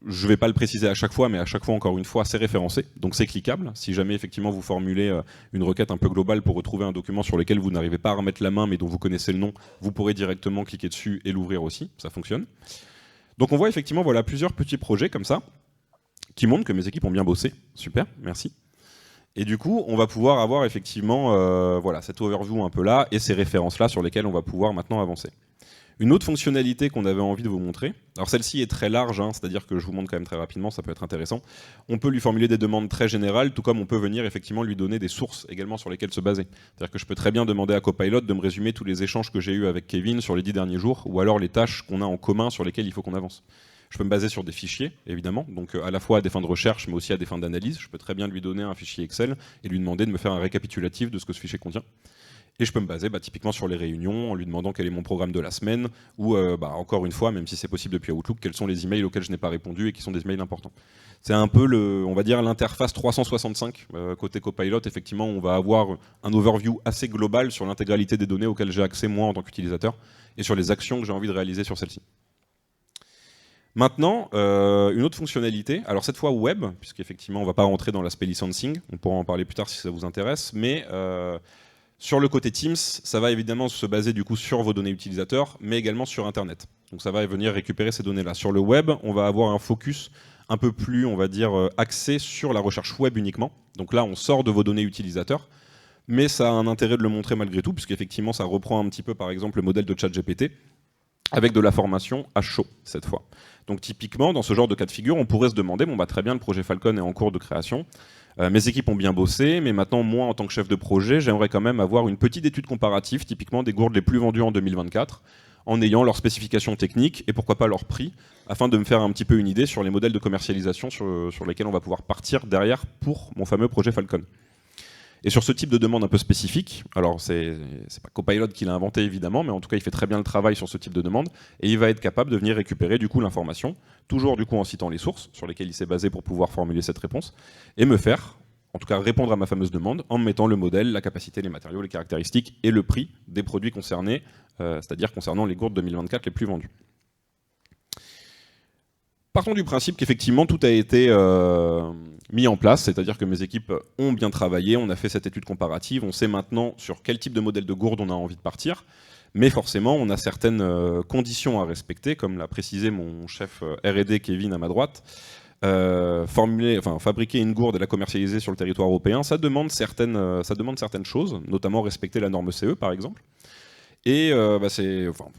Je ne vais pas le préciser à chaque fois, mais à chaque fois, encore une fois, c'est référencé, donc c'est cliquable. Si jamais effectivement vous formulez une requête un peu globale pour retrouver un document sur lequel vous n'arrivez pas à remettre la main, mais dont vous connaissez le nom, vous pourrez directement cliquer dessus et l'ouvrir aussi, ça fonctionne. Donc on voit effectivement voilà, plusieurs petits projets comme ça, qui montrent que mes équipes ont bien bossé. Super, merci. Et du coup, on va pouvoir avoir effectivement voilà, cette overview un peu là, et ces références-là sur lesquelles on va pouvoir maintenant avancer. Une autre fonctionnalité qu'on avait envie de vous montrer, alors celle-ci est très large, c'est-à-dire que je vous montre quand même très rapidement, ça peut être intéressant. On peut lui formuler des demandes très générales, tout comme on peut venir effectivement lui donner des sources également sur lesquelles se baser. C'est-à-dire que je peux très bien demander à Copilot de me résumer tous les échanges que j'ai eus avec Kevin sur les 10 derniers jours, ou alors les tâches qu'on a en commun sur lesquelles il faut qu'on avance. Je peux me baser sur des fichiers, évidemment, donc à la fois à des fins de recherche, mais aussi à des fins d'analyse. Je peux très bien lui donner un fichier Excel et lui demander de me faire un récapitulatif de ce que ce fichier contient. Et je peux me baser typiquement sur les réunions en lui demandant quel est mon programme de la semaine ou encore une fois, même si c'est possible depuis Outlook, quels sont les emails auxquels je n'ai pas répondu et qui sont des emails importants. C'est un peu on va dire l'interface 365 côté Copilot. Effectivement, on va avoir un overview assez global sur l'intégralité des données auxquelles j'ai accès moi en tant qu'utilisateur et sur les actions que j'ai envie de réaliser sur celle-ci. Maintenant, une autre fonctionnalité, alors cette fois web, puisqu'effectivement on ne va pas rentrer dans l'aspect licensing, on pourra en parler plus tard si ça vous intéresse, mais sur le côté Teams, ça va évidemment se baser du coup sur vos données utilisateurs, mais également sur Internet. Donc ça va venir récupérer ces données-là. Sur le web, on va avoir un focus un peu plus, on va dire, axé sur la recherche web uniquement. Donc là, on sort de vos données utilisateurs, mais ça a un intérêt de le montrer malgré tout, puisqu'effectivement, ça reprend un petit peu, par exemple, le modèle de ChatGPT, avec de la formation à chaud, cette fois. Donc typiquement, dans ce genre de cas de figure, on pourrait se demander, très bien, le projet Falcon est en cours de création, mes équipes ont bien bossé, mais maintenant, moi, en tant que chef de projet, j'aimerais quand même avoir une petite étude comparative, typiquement des gourdes les plus vendues en 2024, en ayant leurs spécifications techniques et pourquoi pas leur prix, afin de me faire un petit peu une idée sur les modèles de commercialisation sur lesquels on va pouvoir partir derrière pour mon fameux projet Falcon. Et sur ce type de demande un peu spécifique, alors c'est pas Copilot qui l'a inventé évidemment, mais en tout cas il fait très bien le travail sur ce type de demande, et il va être capable de venir récupérer du coup l'information, toujours du coup en citant les sources sur lesquelles il s'est basé pour pouvoir formuler cette réponse, et me faire, en tout cas répondre à ma fameuse demande, en me mettant le modèle, la capacité, les matériaux, les caractéristiques et le prix des produits concernés, c'est-à-dire concernant les gourdes 2024 les plus vendues. Partons du principe qu'effectivement tout a été mis en place, c'est-à-dire que mes équipes ont bien travaillé, on a fait cette étude comparative, on sait maintenant sur quel type de modèle de gourde on a envie de partir, mais forcément on a certaines conditions à respecter, comme l'a précisé mon chef R&D Kevin à ma droite. Fabriquer une gourde et la commercialiser sur le territoire européen, ça demande certaines choses, notamment respecter la norme CE par exemple. Et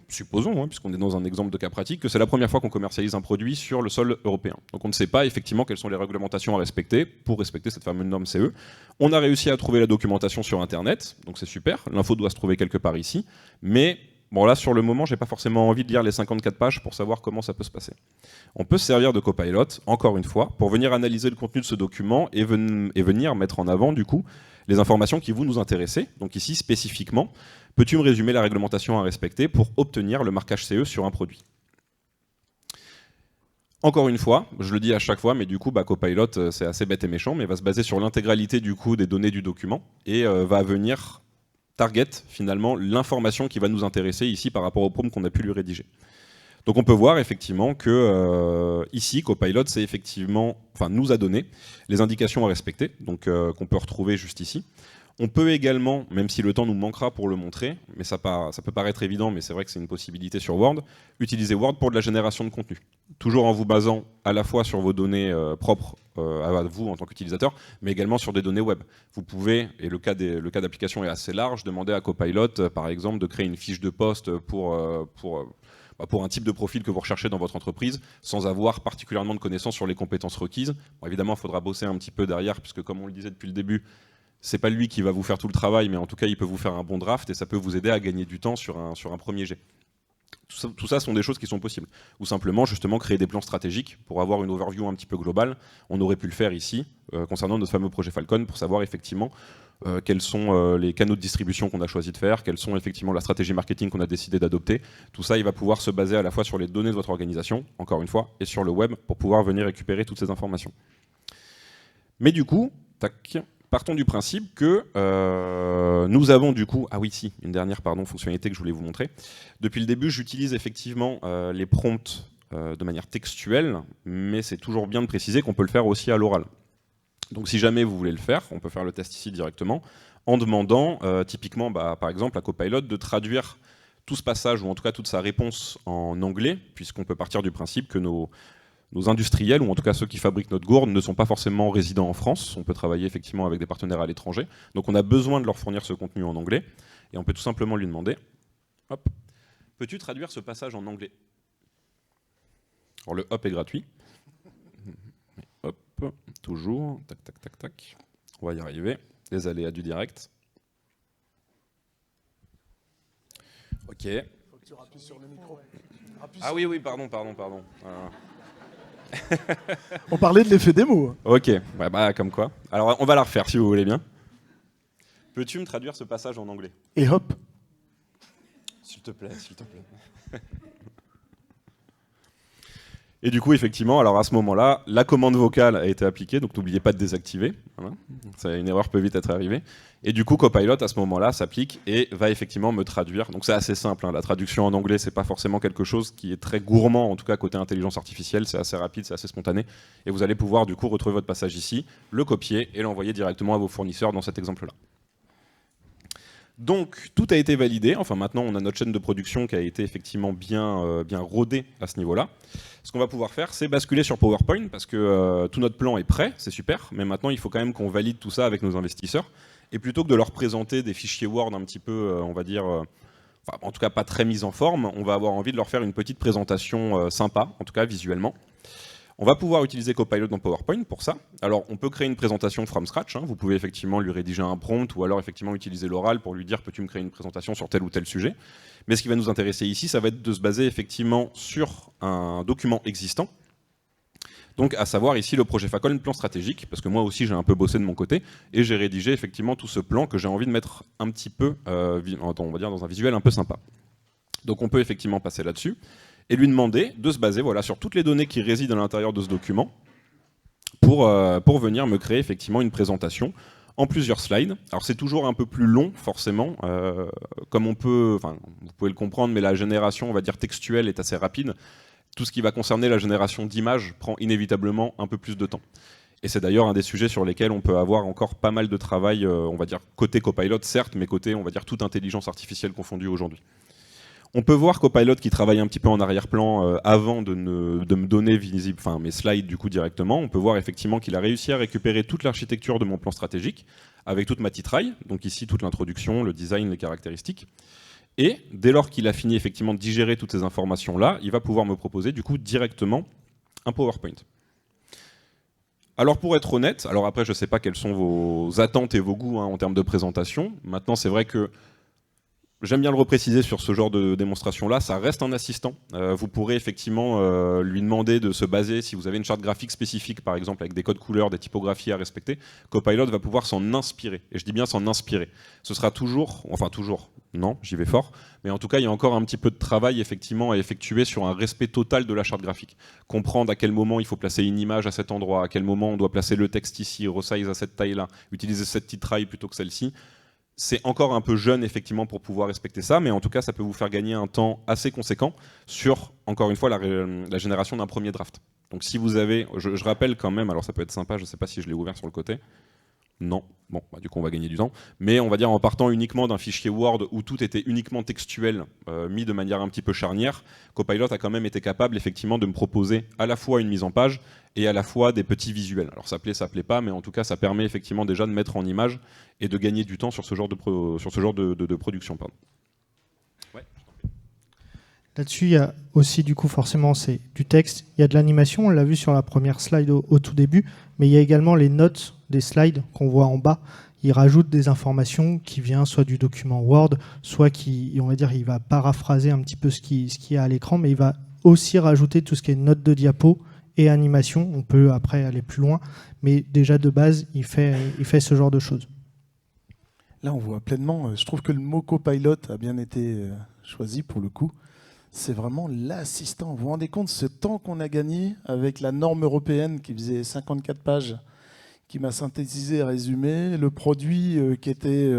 supposons, puisqu'on est dans un exemple de cas pratique, que c'est la première fois qu'on commercialise un produit sur le sol européen. Donc on ne sait pas effectivement quelles sont les réglementations à respecter pour respecter cette fameuse norme CE. On a réussi à trouver la documentation sur Internet, donc c'est super, l'info doit se trouver quelque part ici, mais bon là sur le moment j'ai pas forcément envie de lire les 54 pages pour savoir comment ça peut se passer. On peut se servir de Copilot, encore une fois, pour venir analyser le contenu de ce document et venir mettre en avant du coup les informations qui vous nous intéressez. Donc ici spécifiquement, peux-tu me résumer la réglementation à respecter pour obtenir le marquage CE sur un produit? Encore une fois, je le dis à chaque fois, mais du coup, Copilot, c'est assez bête et méchant, mais va se baser sur l'intégralité du coup des données du document et va venir target finalement l'information qui va nous intéresser ici par rapport au prompt qu'on a pu lui rédiger. Donc on peut voir effectivement que ici, Copilot nous a donné les indications à respecter, donc qu'on peut retrouver juste ici. On peut également, même si le temps nous manquera pour le montrer, mais ça peut paraître évident, mais c'est vrai que c'est une possibilité sur Word, utiliser Word pour de la génération de contenu. Toujours en vous basant à la fois sur vos données propres à vous en tant qu'utilisateur, mais également sur des données web. Vous pouvez, et le cas d'application est assez large, demander à Copilot, par exemple, de créer une fiche de poste pour un type de profil que vous recherchez dans votre entreprise, sans avoir particulièrement de connaissances sur les compétences requises. Bon, évidemment, il faudra bosser un petit peu derrière, puisque comme on le disait depuis le début, c'est pas lui qui va vous faire tout le travail, mais en tout cas, il peut vous faire un bon draft et ça peut vous aider à gagner du temps sur un premier jet. Tout ça sont des choses qui sont possibles. Ou simplement, justement, créer des plans stratégiques pour avoir une overview un petit peu globale. On aurait pu le faire ici, concernant notre fameux projet Falcon, pour savoir effectivement quels sont les canaux de distribution qu'on a choisi de faire, quelles sont effectivement la stratégie marketing qu'on a décidé d'adopter. Tout ça, il va pouvoir se baser à la fois sur les données de votre organisation, encore une fois, et sur le web, pour pouvoir venir récupérer toutes ces informations. Mais du coup, partons du principe que nous avons du coup... Ah oui, si, une dernière fonctionnalité que je voulais vous montrer. Depuis le début, j'utilise effectivement les prompts de manière textuelle, mais c'est toujours bien de préciser qu'on peut le faire aussi à l'oral. Donc si jamais vous voulez le faire, on peut faire le test ici directement, en demandant typiquement, par exemple, à Copilot de traduire tout ce passage, ou en tout cas toute sa réponse en anglais, puisqu'on peut partir du principe que nos industriels, ou en tout cas ceux qui fabriquent notre gourde, ne sont pas forcément résidents en France. On peut travailler effectivement avec des partenaires à l'étranger. Donc on a besoin de leur fournir ce contenu en anglais. Et on peut tout simplement lui demander, hop, peux-tu traduire ce passage en anglais? Alors le hop est gratuit. Hop, toujours, tac, tac, tac, tac. On va y arriver. Les aléas du direct. Ok. Faut que tu rappuies sur le micro. Ah oui, pardon. On parlait de l'effet démo. Ok, comme quoi. Alors on va la refaire si vous voulez bien. Peux-tu me traduire ce passage en anglais? Et hop. S'il te plaît. Et du coup, effectivement, alors à ce moment-là, la commande vocale a été appliquée, donc n'oubliez pas de désactiver. Voilà. Une erreur peut vite être arrivée. Et du coup, Copilot, à ce moment-là, s'applique et va effectivement me traduire. Donc c'est assez simple, la traduction en anglais, c'est pas forcément quelque chose qui est très gourmand, en tout cas côté intelligence artificielle, c'est assez rapide, c'est assez spontané. Et vous allez pouvoir du coup retrouver votre passage ici, le copier et l'envoyer directement à vos fournisseurs dans cet exemple-là. Donc tout a été validé, enfin maintenant on a notre chaîne de production qui a été effectivement bien rodée à ce niveau-là. Ce qu'on va pouvoir faire, c'est basculer sur PowerPoint parce que tout notre plan est prêt, c'est super, mais maintenant il faut quand même qu'on valide tout ça avec nos investisseurs. Et plutôt que de leur présenter des fichiers Word un petit peu, on va dire, en tout cas pas très mis en forme, on va avoir envie de leur faire une petite présentation sympa, en tout cas visuellement. On va pouvoir utiliser Copilot dans PowerPoint pour ça. Alors, on peut créer une présentation from scratch. Vous pouvez effectivement lui rédiger un prompt ou alors effectivement utiliser l'oral pour lui dire « peux-tu me créer une présentation sur tel ou tel sujet ?» Mais ce qui va nous intéresser ici, ça va être de se baser effectivement sur un document existant. Donc, à savoir ici le projet Falcon, plan stratégique, parce que moi aussi j'ai un peu bossé de mon côté et j'ai rédigé effectivement tout ce plan que j'ai envie de mettre un petit peu, on va dire, dans un visuel un peu sympa. Donc, on peut effectivement passer là-dessus et lui demander de se baser sur toutes les données qui résident à l'intérieur de ce document pour venir me créer effectivement une présentation en plusieurs slides. Alors c'est toujours un peu plus long forcément, comme vous pouvez le comprendre, mais la génération, on va dire textuelle, est assez rapide. Tout ce qui va concerner la génération d'images prend inévitablement un peu plus de temps. Et c'est d'ailleurs un des sujets sur lesquels on peut avoir encore pas mal de travail, on va dire côté Copilot certes, mais côté on va dire toute intelligence artificielle confondue aujourd'hui. On peut voir Copilot qui travaille un petit peu en arrière-plan avant de me donner mes slides du coup directement. On peut voir effectivement qu'il a réussi à récupérer toute l'architecture de mon plan stratégique avec toute ma titraille, donc ici toute l'introduction, le design, les caractéristiques. Et dès lors qu'il a fini effectivement de digérer toutes ces informations-là, il va pouvoir me proposer du coup directement un PowerPoint. Alors pour être honnête, alors après je ne sais pas quelles sont vos attentes et vos goûts en termes de présentation. Maintenant c'est vrai que j'aime bien le repréciser sur ce genre de démonstration-là, ça reste un assistant. Vous pourrez effectivement lui demander de se baser, si vous avez une charte graphique spécifique, par exemple, avec des codes couleurs, des typographies à respecter, Copilot va pouvoir s'en inspirer. Et je dis bien s'en inspirer. Ce sera toujours, non, j'y vais fort, mais en tout cas, il y a encore un petit peu de travail effectivement à effectuer sur un respect total de la charte graphique. Comprendre à quel moment il faut placer une image à cet endroit, à quel moment on doit placer le texte ici, resize à cette taille-là, utiliser cette titraille plutôt que celle-ci. C'est encore un peu jeune effectivement pour pouvoir respecter ça, mais en tout cas ça peut vous faire gagner un temps assez conséquent sur, encore une fois, la génération d'un premier draft. Donc si vous avez, je rappelle quand même, alors ça peut être sympa, je ne sais pas si je l'ai ouvert sur le côté. Non, bon, bah, du coup on va gagner du temps. Mais on va dire en partant uniquement d'un fichier Word où tout était uniquement textuel, mis de manière un petit peu charnière, Copilot a quand même été capable effectivement de me proposer à la fois une mise en page et à la fois des petits visuels. Alors ça plaît pas, mais en tout cas ça permet effectivement déjà de mettre en image et de gagner du temps sur ce genre de production. Pardon. Ouais. Là-dessus, il y a aussi, du coup, forcément, c'est du texte. Il y a de l'animation, on l'a vu sur la première slide au tout début, mais il y a également les notes des slides qu'on voit en bas. Il rajoute des informations qui viennent soit du document Word, soit on va dire, il va paraphraser un petit peu ce qu'il y a à l'écran, mais il va aussi rajouter tout ce qui est notes de diapo et animation. On peut après aller plus loin, mais déjà de base, il fait ce genre de choses. Là, on voit pleinement, je trouve que le mot Copilot a bien été choisi pour le coup. C'est vraiment l'assistant. Vous vous rendez compte ce temps qu'on a gagné avec la norme européenne qui faisait 54 pages, qui m'a synthétisé et résumé, le produit qui était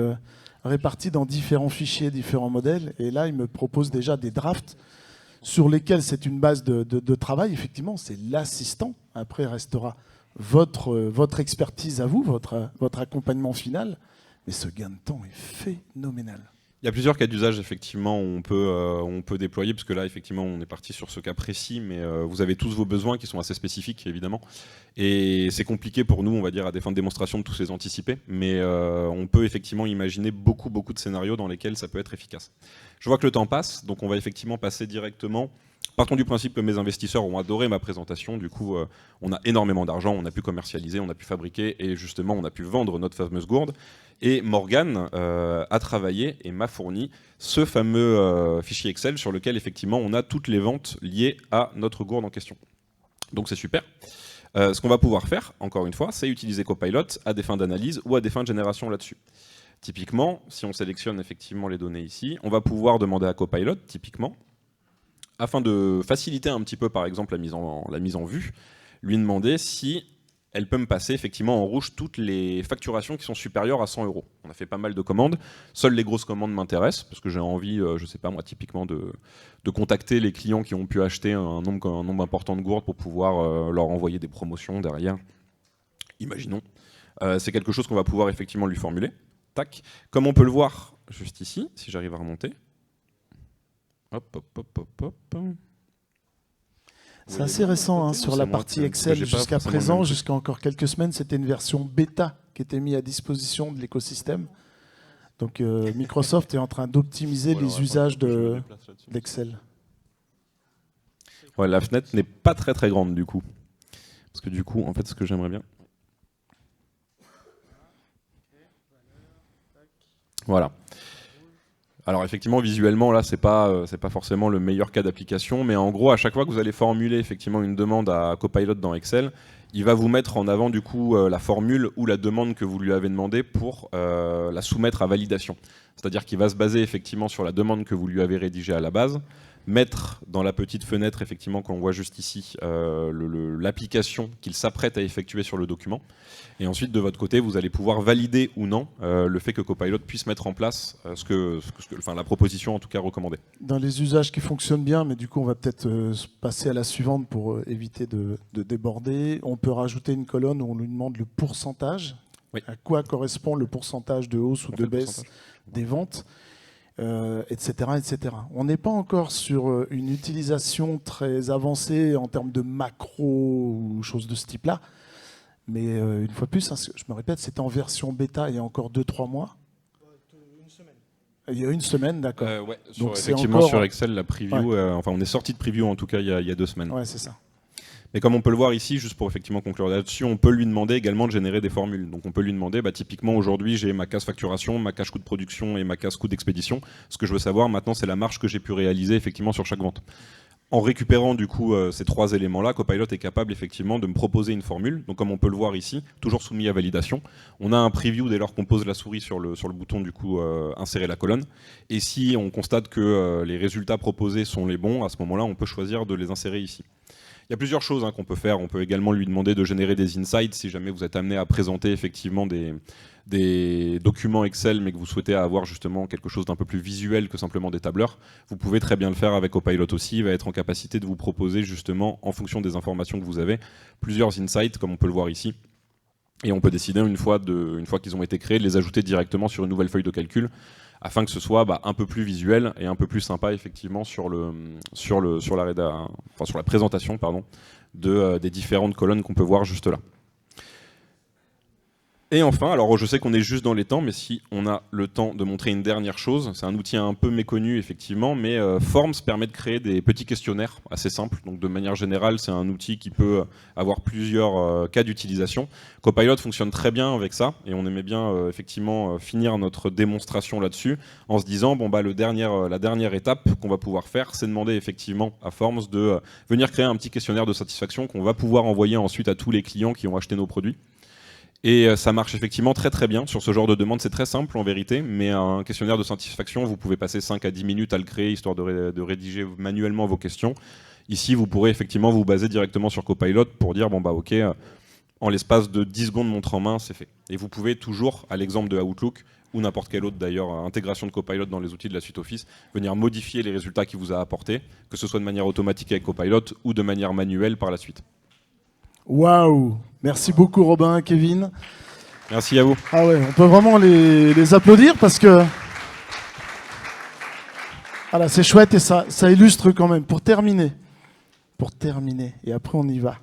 réparti dans différents fichiers, différents modèles. Et là, il me propose déjà des drafts sur lesquels c'est une base de travail. Effectivement, c'est l'assistant. Après, restera votre expertise à vous, votre accompagnement final. Mais ce gain de temps est phénoménal. Il y a plusieurs cas d'usage effectivement où on peut déployer, parce que là effectivement on est parti sur ce cas précis, mais vous avez tous vos besoins qui sont assez spécifiques évidemment, et c'est compliqué pour nous, on va dire, à des fins de démonstration de tous les anticiper, mais on peut effectivement imaginer beaucoup de scénarios dans lesquels ça peut être efficace. Je vois que le temps passe, donc on va effectivement passer directement. Partons du principe que mes investisseurs ont adoré ma présentation, du coup on a énormément d'argent, on a pu commercialiser, on a pu fabriquer et justement on a pu vendre notre fameuse gourde. Et Morgane a travaillé et m'a fourni ce fameux fichier Excel sur lequel effectivement on a toutes les ventes liées à notre gourde en question. Donc c'est super. Ce qu'on va pouvoir faire, encore une fois, c'est utiliser Copilot à des fins d'analyse ou à des fins de génération là-dessus. Typiquement, si on sélectionne effectivement les données ici, on va pouvoir demander à Copilot, typiquement, afin de faciliter un petit peu par exemple la mise en vue, lui demander si elle peut me passer effectivement en rouge toutes les facturations qui sont supérieures à 100 €. On a fait pas mal de commandes, seules les grosses commandes m'intéressent, parce que j'ai envie, je sais pas moi, typiquement de contacter les clients qui ont pu acheter un nombre important de gourdes pour pouvoir leur envoyer des promotions derrière. Imaginons. C'est quelque chose qu'on va pouvoir effectivement lui formuler. Tac. Comme on peut le voir juste ici, si j'arrive à remonter. Hop. C'est assez récent sur la partie Excel jusqu'à présent, jusqu'à encore quelques semaines, c'était une version bêta qui était mise à disposition de l'écosystème. Donc Microsoft est en train d'optimiser les usages d'Excel. Ouais, la fenêtre n'est pas très grande du coup. Parce que du coup, en fait, ce que j'aimerais bien... Voilà. Alors effectivement, visuellement, là, c'est pas forcément le meilleur cas d'application, mais en gros, à chaque fois que vous allez formuler effectivement une demande à Copilot dans Excel, il va vous mettre en avant du coup la formule ou la demande que vous lui avez demandé pour la soumettre à validation. C'est-à-dire qu'il va se baser effectivement sur la demande que vous lui avez rédigée à la base, mettre dans la petite fenêtre effectivement qu'on voit juste ici l'application qu'il s'apprête à effectuer sur le document, et ensuite de votre côté vous allez pouvoir valider ou non le fait que Copilot puisse mettre en place la proposition en tout cas recommandée. Dans les usages qui fonctionnent bien, mais du coup on va peut-être passer à la suivante pour éviter de déborder. On peut rajouter une colonne où on lui demande le pourcentage, oui. À quoi correspond le pourcentage de hausse ou de baisse des ventes. Etc. On n'est pas encore sur une utilisation très avancée en termes de macro ou choses de ce type-là. Mais une fois de plus, je me répète, c'était en version bêta il y a encore 2-3 mois. Une semaine. Il y a une semaine, d'accord. Ouais, donc effectivement encore... sur Excel, la preview, ouais. On est sorti de preview en tout cas il y a 2 semaines. Ouais, c'est ça. Mais comme on peut le voir ici, juste pour effectivement conclure là-dessus, on peut lui demander également de générer des formules. Donc on peut lui demander, typiquement aujourd'hui j'ai ma case facturation, ma case coût de production et ma case coût d'expédition. Ce que je veux savoir maintenant, c'est la marge que j'ai pu réaliser effectivement sur chaque vente. En récupérant du coup ces 3 éléments-là, Copilot est capable effectivement de me proposer une formule. Donc comme on peut le voir ici, toujours soumis à validation. On a un preview dès lors qu'on pose la souris sur le bouton du coup insérer la colonne. Et si on constate que les résultats proposés sont les bons, à ce moment-là, on peut choisir de les insérer ici. Il y a plusieurs choses qu'on peut faire. On peut également lui demander de générer des insights si jamais vous êtes amené à présenter effectivement des des documents Excel, mais que vous souhaitez avoir justement quelque chose d'un peu plus visuel que simplement des tableurs, vous pouvez très bien le faire avec Copilot aussi. Il va être en capacité de vous proposer justement, en fonction des informations que vous avez, plusieurs insights, comme on peut le voir ici. Et on peut décider, une fois qu'ils ont été créés, de les ajouter directement sur une nouvelle feuille de calcul, afin que ce soit un peu plus visuel et un peu plus sympa effectivement sur la présentation des différentes colonnes qu'on peut voir juste là. Et enfin, alors je sais qu'on est juste dans les temps, mais si on a le temps de montrer une dernière chose, c'est un outil un peu méconnu effectivement, mais Forms permet de créer des petits questionnaires assez simples. Donc de manière générale, c'est un outil qui peut avoir plusieurs cas d'utilisation. Copilot fonctionne très bien avec ça, et on aimait bien effectivement finir notre démonstration là-dessus, en se disant la dernière étape qu'on va pouvoir faire, c'est demander effectivement à Forms de venir créer un petit questionnaire de satisfaction qu'on va pouvoir envoyer ensuite à tous les clients qui ont acheté nos produits. Et ça marche effectivement très très bien sur ce genre de demande. C'est très simple en vérité, mais un questionnaire de satisfaction, vous pouvez passer 5 à 10 minutes à le créer, histoire de rédiger manuellement vos questions. Ici, vous pourrez effectivement vous baser directement sur Copilot pour dire ok, en l'espace de 10 secondes montre en main, c'est fait. Et vous pouvez toujours, à l'exemple de Outlook, ou n'importe quelle autre d'ailleurs intégration de Copilot dans les outils de la suite Office, venir modifier les résultats qu'il vous a apportés, que ce soit de manière automatique avec Copilot ou de manière manuelle par la suite. Waouh! Merci beaucoup Robin, Kevin. Merci à vous. Ah ouais, on peut vraiment les applaudir parce que voilà, c'est chouette et ça illustre quand même. Pour terminer, et après on y va.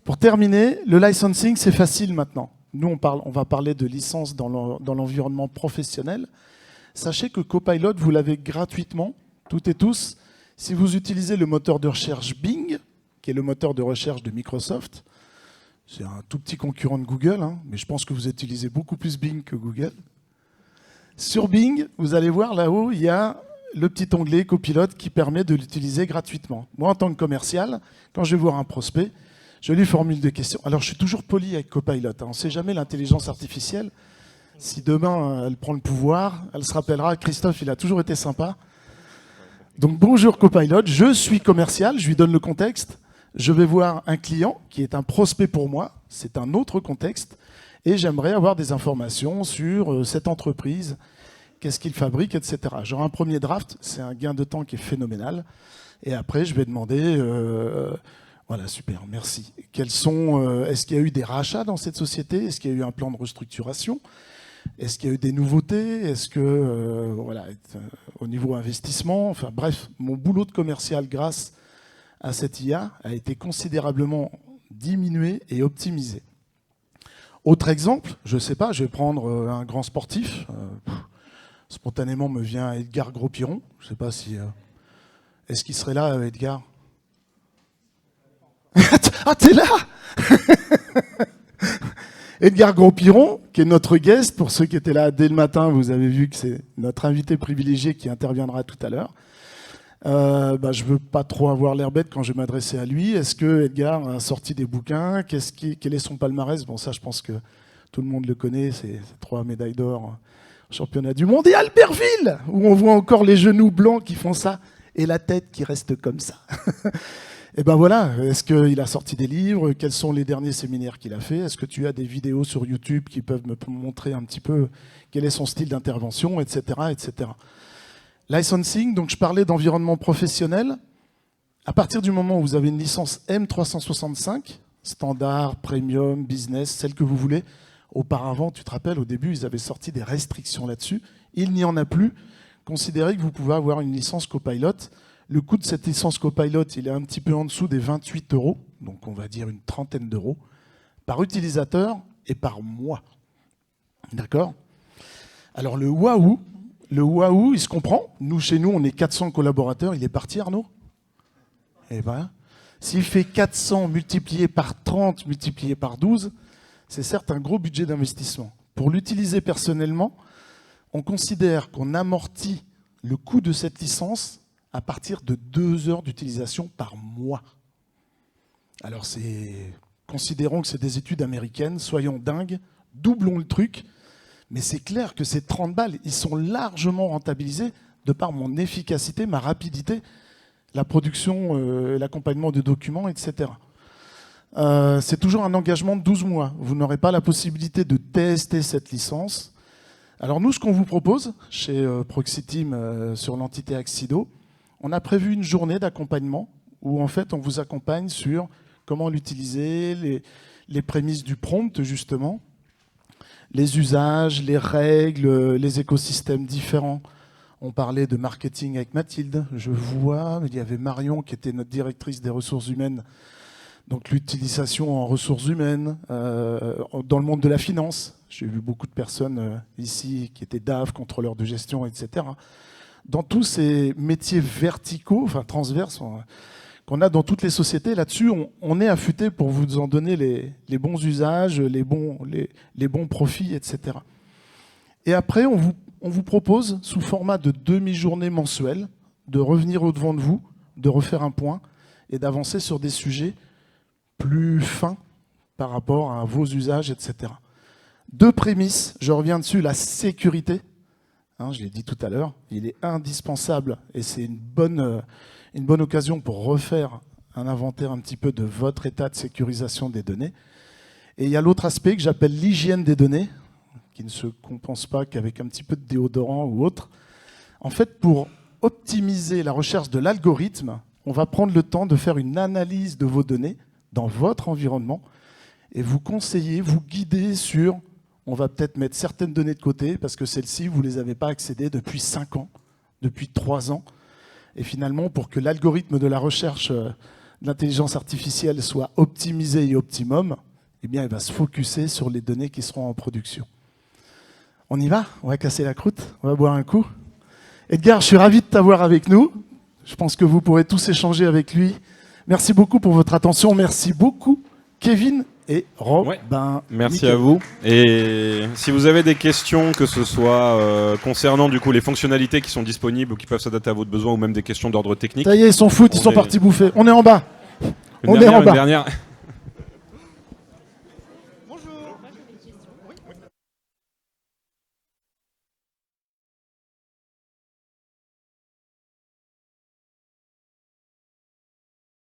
Pour terminer, le licensing c'est facile maintenant. Nous on va parler de licence dans l'environnement professionnel. Sachez que Copilot, vous l'avez gratuitement, toutes et tous, si vous utilisez le moteur de recherche Bing, qui est le moteur de recherche de Microsoft. C'est un tout petit concurrent de Google, mais je pense que vous utilisez beaucoup plus Bing que Google. Sur Bing, vous allez voir là-haut, il y a le petit onglet Copilot qui permet de l'utiliser gratuitement. Moi, en tant que commercial, quand je vais voir un prospect, je lui formule des questions. Alors, je suis toujours poli avec Copilot. On ne sait jamais l'intelligence artificielle. Si demain, elle prend le pouvoir, elle se rappellera, Christophe, il a toujours été sympa. Donc, bonjour Copilot, je suis commercial, je lui donne le contexte. Je vais voir un client qui est un prospect pour moi, c'est un autre contexte, et j'aimerais avoir des informations sur cette entreprise, qu'est-ce qu'il fabrique, etc. J'aurai un premier draft, c'est un gain de temps qui est phénoménal, et après je vais demander, voilà, super, merci. Est-ce qu'il y a eu des rachats dans cette société? Est-ce qu'il y a eu un plan de restructuration? Est-ce qu'il y a eu des nouveautés? Est-ce que, au niveau investissement, enfin bref, mon boulot de commercial grâce à cette IA a été considérablement diminué et optimisé. Autre exemple, je ne sais pas, je vais prendre un grand sportif. Spontanément me vient Edgar Gros-Piron. Je ne sais pas si... Est-ce qu'il serait là, Edgar? Ah, t'es là. Edgar Gros-Piron, qui est notre guest. Pour ceux qui étaient là dès le matin, vous avez vu que c'est notre invité privilégié qui interviendra tout à l'heure. Je ne veux pas trop avoir l'air bête quand je vais m'adresser à lui. Est-ce que Edgar a sorti des bouquins? Quel est son palmarès? Bon, ça, je pense que tout le monde le connaît. C'est 3 médailles d'or au championnat du monde. Et Albertville, où on voit encore les genoux blancs qui font ça et la tête qui reste comme ça. Et ben voilà, est-ce qu'il a sorti des livres? Quels sont les derniers séminaires qu'il a fait? Est-ce que tu as des vidéos sur YouTube qui peuvent me montrer un petit peu quel est son style d'intervention, etc., etc. Licensing, donc je parlais d'environnement professionnel. À partir du moment où vous avez une licence M365, standard, premium, business, celle que vous voulez, auparavant, tu te rappelles, au début, ils avaient sorti des restrictions là-dessus. Il n'y en a plus. Considérez que vous pouvez avoir une licence Copilot. Le coût de cette licence Copilot, il est un petit peu en dessous des 28 €, donc on va dire une trentaine d'euros, par utilisateur et par mois. D'accord? Alors le Wahoo, il se comprend. Nous, chez nous, on est 400 collaborateurs. Il est parti, Arnaud? Et ben, s'il fait 400 multiplié par 30, multiplié par 12, c'est certes un gros budget d'investissement. Pour l'utiliser personnellement, on considère qu'on amortit le coût de cette licence à partir de 2 heures d'utilisation par mois. Alors, considérons que c'est des études américaines, soyons dingues, doublons le truc. Mais c'est clair que ces 30 balles, ils sont largement rentabilisés de par mon efficacité, ma rapidité, la production, l'accompagnement de documents, etc. c'est toujours un engagement de 12 mois. Vous n'aurez pas la possibilité de tester cette licence. Alors nous, ce qu'on vous propose chez Proxiteam sur l'entité Axido, on a prévu une journée d'accompagnement où en fait on vous accompagne sur comment l'utiliser, les prémices du prompt justement, les usages, les règles, les écosystèmes différents. On parlait de marketing avec Mathilde, je vois, il y avait Marion qui était notre directrice des ressources humaines, donc l'utilisation en ressources humaines, dans le monde de la finance. J'ai vu beaucoup de personnes ici qui étaient DAF, contrôleurs de gestion, etc. Dans tous ces métiers verticaux, enfin transverses, qu'on a dans toutes les sociétés, là-dessus, on est affûté pour vous en donner les bons usages, les bons profits, etc. Et après, on vous propose, sous format de demi-journée mensuelle, de revenir au-devant de vous, de refaire un point et d'avancer sur des sujets plus fins par rapport à vos usages, etc. Deux prémices, je reviens dessus, la sécurité. Je l'ai dit tout à l'heure, il est indispensable et c'est une bonne occasion pour refaire un inventaire un petit peu de votre état de sécurisation des données. Et il y a l'autre aspect que j'appelle l'hygiène des données, qui ne se compense pas qu'avec un petit peu de déodorant ou autre. En fait, pour optimiser la recherche de l'algorithme, on va prendre le temps de faire une analyse de vos données dans votre environnement et vous conseiller, vous guider sur... On va peut-être mettre certaines données de côté parce que celles-ci, vous ne les avez pas accédées depuis 5 ans, depuis 3 ans. Et finalement, pour que l'algorithme de la recherche de l'intelligence artificielle soit optimisé et optimum, eh bien, il va se focuser sur les données qui seront en production. On y va? On va casser la croûte? On va boire un coup? Edgar, je suis ravi de t'avoir avec nous. Je pense que vous pourrez tous échanger avec lui. Merci beaucoup pour votre attention. Merci beaucoup, Kevin et Robin. Ouais. Merci à vous. Et si vous avez des questions, que ce soit concernant du coup les fonctionnalités qui sont disponibles ou qui peuvent s'adapter à votre besoin, ou même des questions d'ordre technique. Ça y est, ils s'en foutent, ils sont partis bouffer. On est en bas. Une dernière.